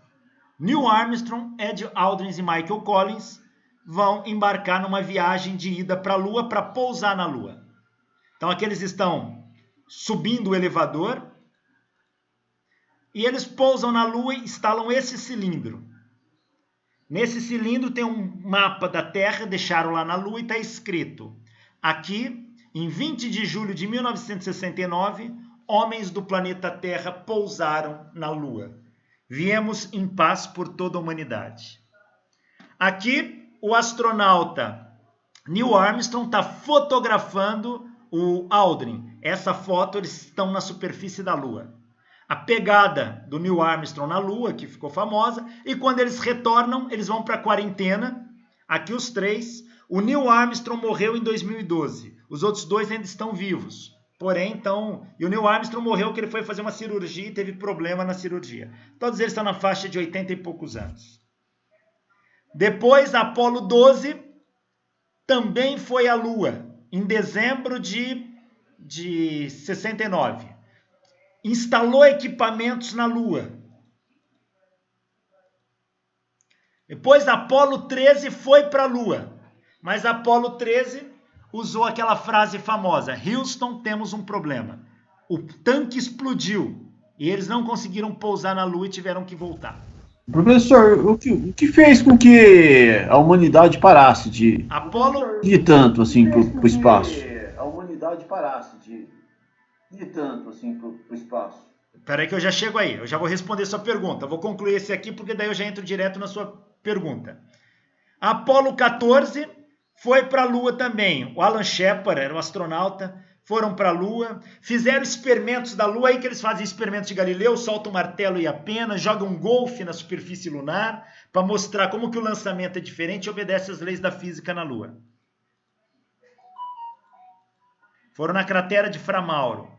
Neil Armstrong, Ed Aldrin e Michael Collins vão embarcar numa viagem de ida para a Lua para pousar na Lua. Então, aqui eles estão subindo o elevador e eles pousam na Lua e instalam esse cilindro. Nesse cilindro tem um mapa da Terra, deixaram lá na Lua e está escrito: aqui, em 20 de julho de 1969, homens do planeta Terra pousaram na Lua. Viemos em paz por toda a humanidade. Aqui, o astronauta Neil Armstrong está fotografando o Aldrin. Essa foto, eles estão na superfície da Lua. A pegada do Neil Armstrong na Lua, que ficou famosa, e quando eles retornam, eles vão para a quarentena. Aqui os três. O Neil Armstrong morreu em 2012. Os outros dois ainda estão vivos. Porém, então... E o Neil Armstrong morreu porque ele foi fazer uma cirurgia e teve problema na cirurgia. Todos eles estão na faixa de 80 e poucos anos. Depois, a Apollo 12 também foi à Lua, em dezembro de 69. Instalou equipamentos na Lua. Depois, a Apollo 13 foi para a Lua. Mas a Apollo 13 usou aquela frase famosa: Houston, temos um problema. O tanque explodiu e eles não conseguiram pousar na Lua e tiveram que voltar. Professor, o que fez com que a humanidade parasse de ir tanto assim pro espaço? A humanidade parasse de ir tanto assim pro espaço. Espera aí que eu já chego aí, eu já vou responder sua pergunta. Eu vou concluir esse aqui porque daí eu já entro direto na sua pergunta. A Apollo 14 foi para a Lua também. O Alan Shepard era um astronauta. Foram para a Lua, fizeram experimentos da Lua, aí que eles fazem experimentos de Galileu, soltam um martelo e a pena, jogam um golfe na superfície lunar, para mostrar como que o lançamento é diferente e obedece às leis da física na Lua. Foram na cratera de Fra Mauro.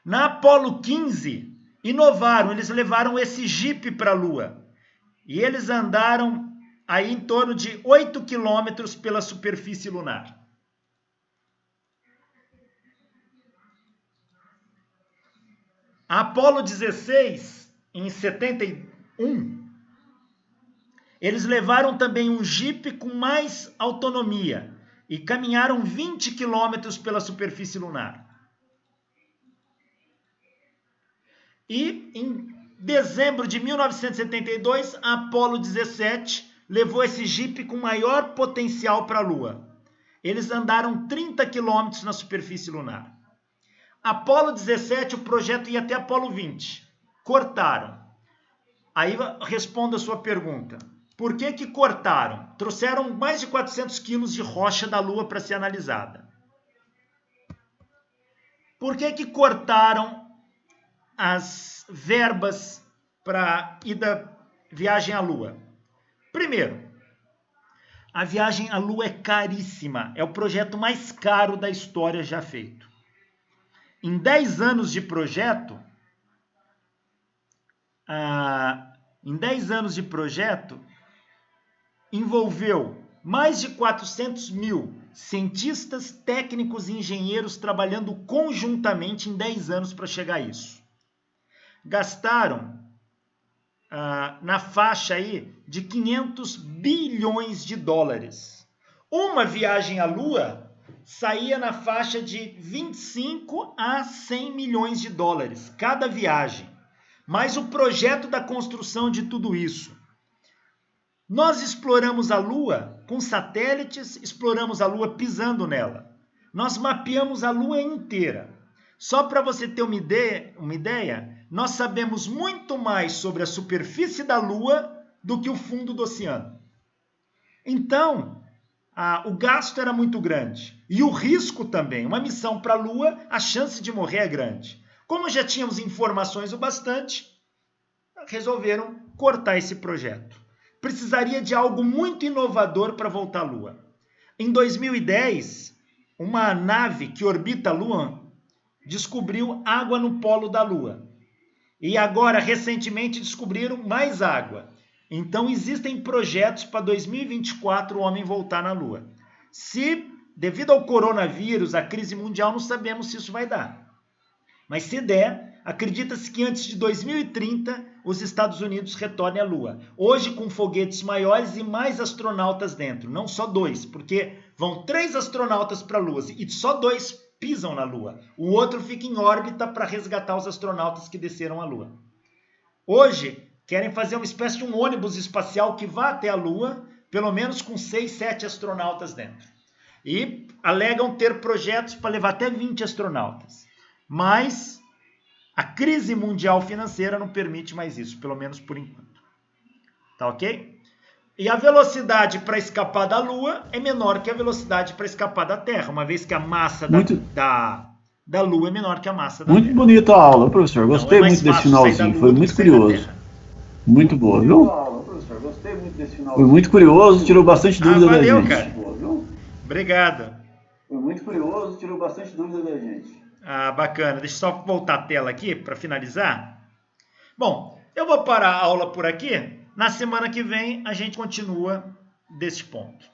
Na Apollo 15, inovaram, eles levaram esse Jeep para a Lua. E eles andaram aí em torno de 8 quilômetros pela superfície lunar. A Apollo 16, em 71, eles levaram também um Jeep com mais autonomia e caminharam 20 quilômetros pela superfície lunar. E em dezembro de 1972, a Apollo 17 levou esse Jeep com maior potencial para a Lua. Eles andaram 30 quilômetros na superfície lunar. Apollo 17, o projeto ia até Apollo 20. Cortaram. Aí respondo a sua pergunta. Por que cortaram? Trouxeram mais de 400 quilos de rocha da Lua para ser analisada. Por que cortaram as verbas para ir da viagem à Lua? Primeiro, a viagem à Lua é caríssima. É o projeto mais caro da história já feito. Em 10 anos de projeto, envolveu mais de 400 mil cientistas, técnicos e engenheiros trabalhando conjuntamente em 10 anos para chegar a isso. Gastaram na faixa aí de 500 bilhões de dólares. Uma viagem à Lua saía na faixa de 25 a 100 milhões de dólares cada viagem. Mas o projeto da construção de tudo isso. Nós exploramos a Lua com satélites, exploramos a Lua pisando nela. Nós mapeamos a Lua inteira. Só para você ter uma ideia, nós sabemos muito mais sobre a superfície da Lua do que o fundo do oceano. Então, o gasto era muito grande. E o risco também. Uma missão para a Lua, a chance de morrer é grande. Como já tínhamos informações o bastante, resolveram cortar esse projeto. Precisaria de algo muito inovador para voltar à Lua. Em 2010, uma nave que orbita a Lua descobriu água no polo da Lua. E agora, recentemente, descobriram mais água. Então, existem projetos para 2024 o homem voltar na Lua. Se, devido ao coronavírus, a crise mundial, não sabemos se isso vai dar. Mas se der, acredita-se que antes de 2030, os Estados Unidos retornem à Lua. Hoje com foguetes maiores e mais astronautas dentro. Não só 2, porque vão 3 astronautas para a Lua e só 2 pisam na Lua. O outro fica em órbita para resgatar os astronautas que desceram à Lua. Hoje, querem fazer uma espécie de um ônibus espacial que vá até a Lua, pelo menos com 6, 7 astronautas dentro. E alegam ter projetos para levar até 20 astronautas. Mas a crise mundial financeira não permite mais isso, pelo menos por enquanto. Tá ok? E a velocidade para escapar da Lua é menor que a velocidade para escapar da Terra, uma vez que a massa da Lua é menor que a massa da Terra. Muito bonita a aula, professor. Gostei muito desse finalzinho. Foi muito curioso. Muito boa, viu? Gostei muito desse final. Foi muito curioso, tirou bastante dúvida da gente. Cara. Obrigado. Foi muito curioso, tirou bastante dúvida da gente. Bacana. Deixa eu só voltar a tela aqui para finalizar. Bom, eu vou parar a aula por aqui. Na semana que vem a gente continua deste ponto.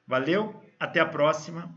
Valeu, até a próxima.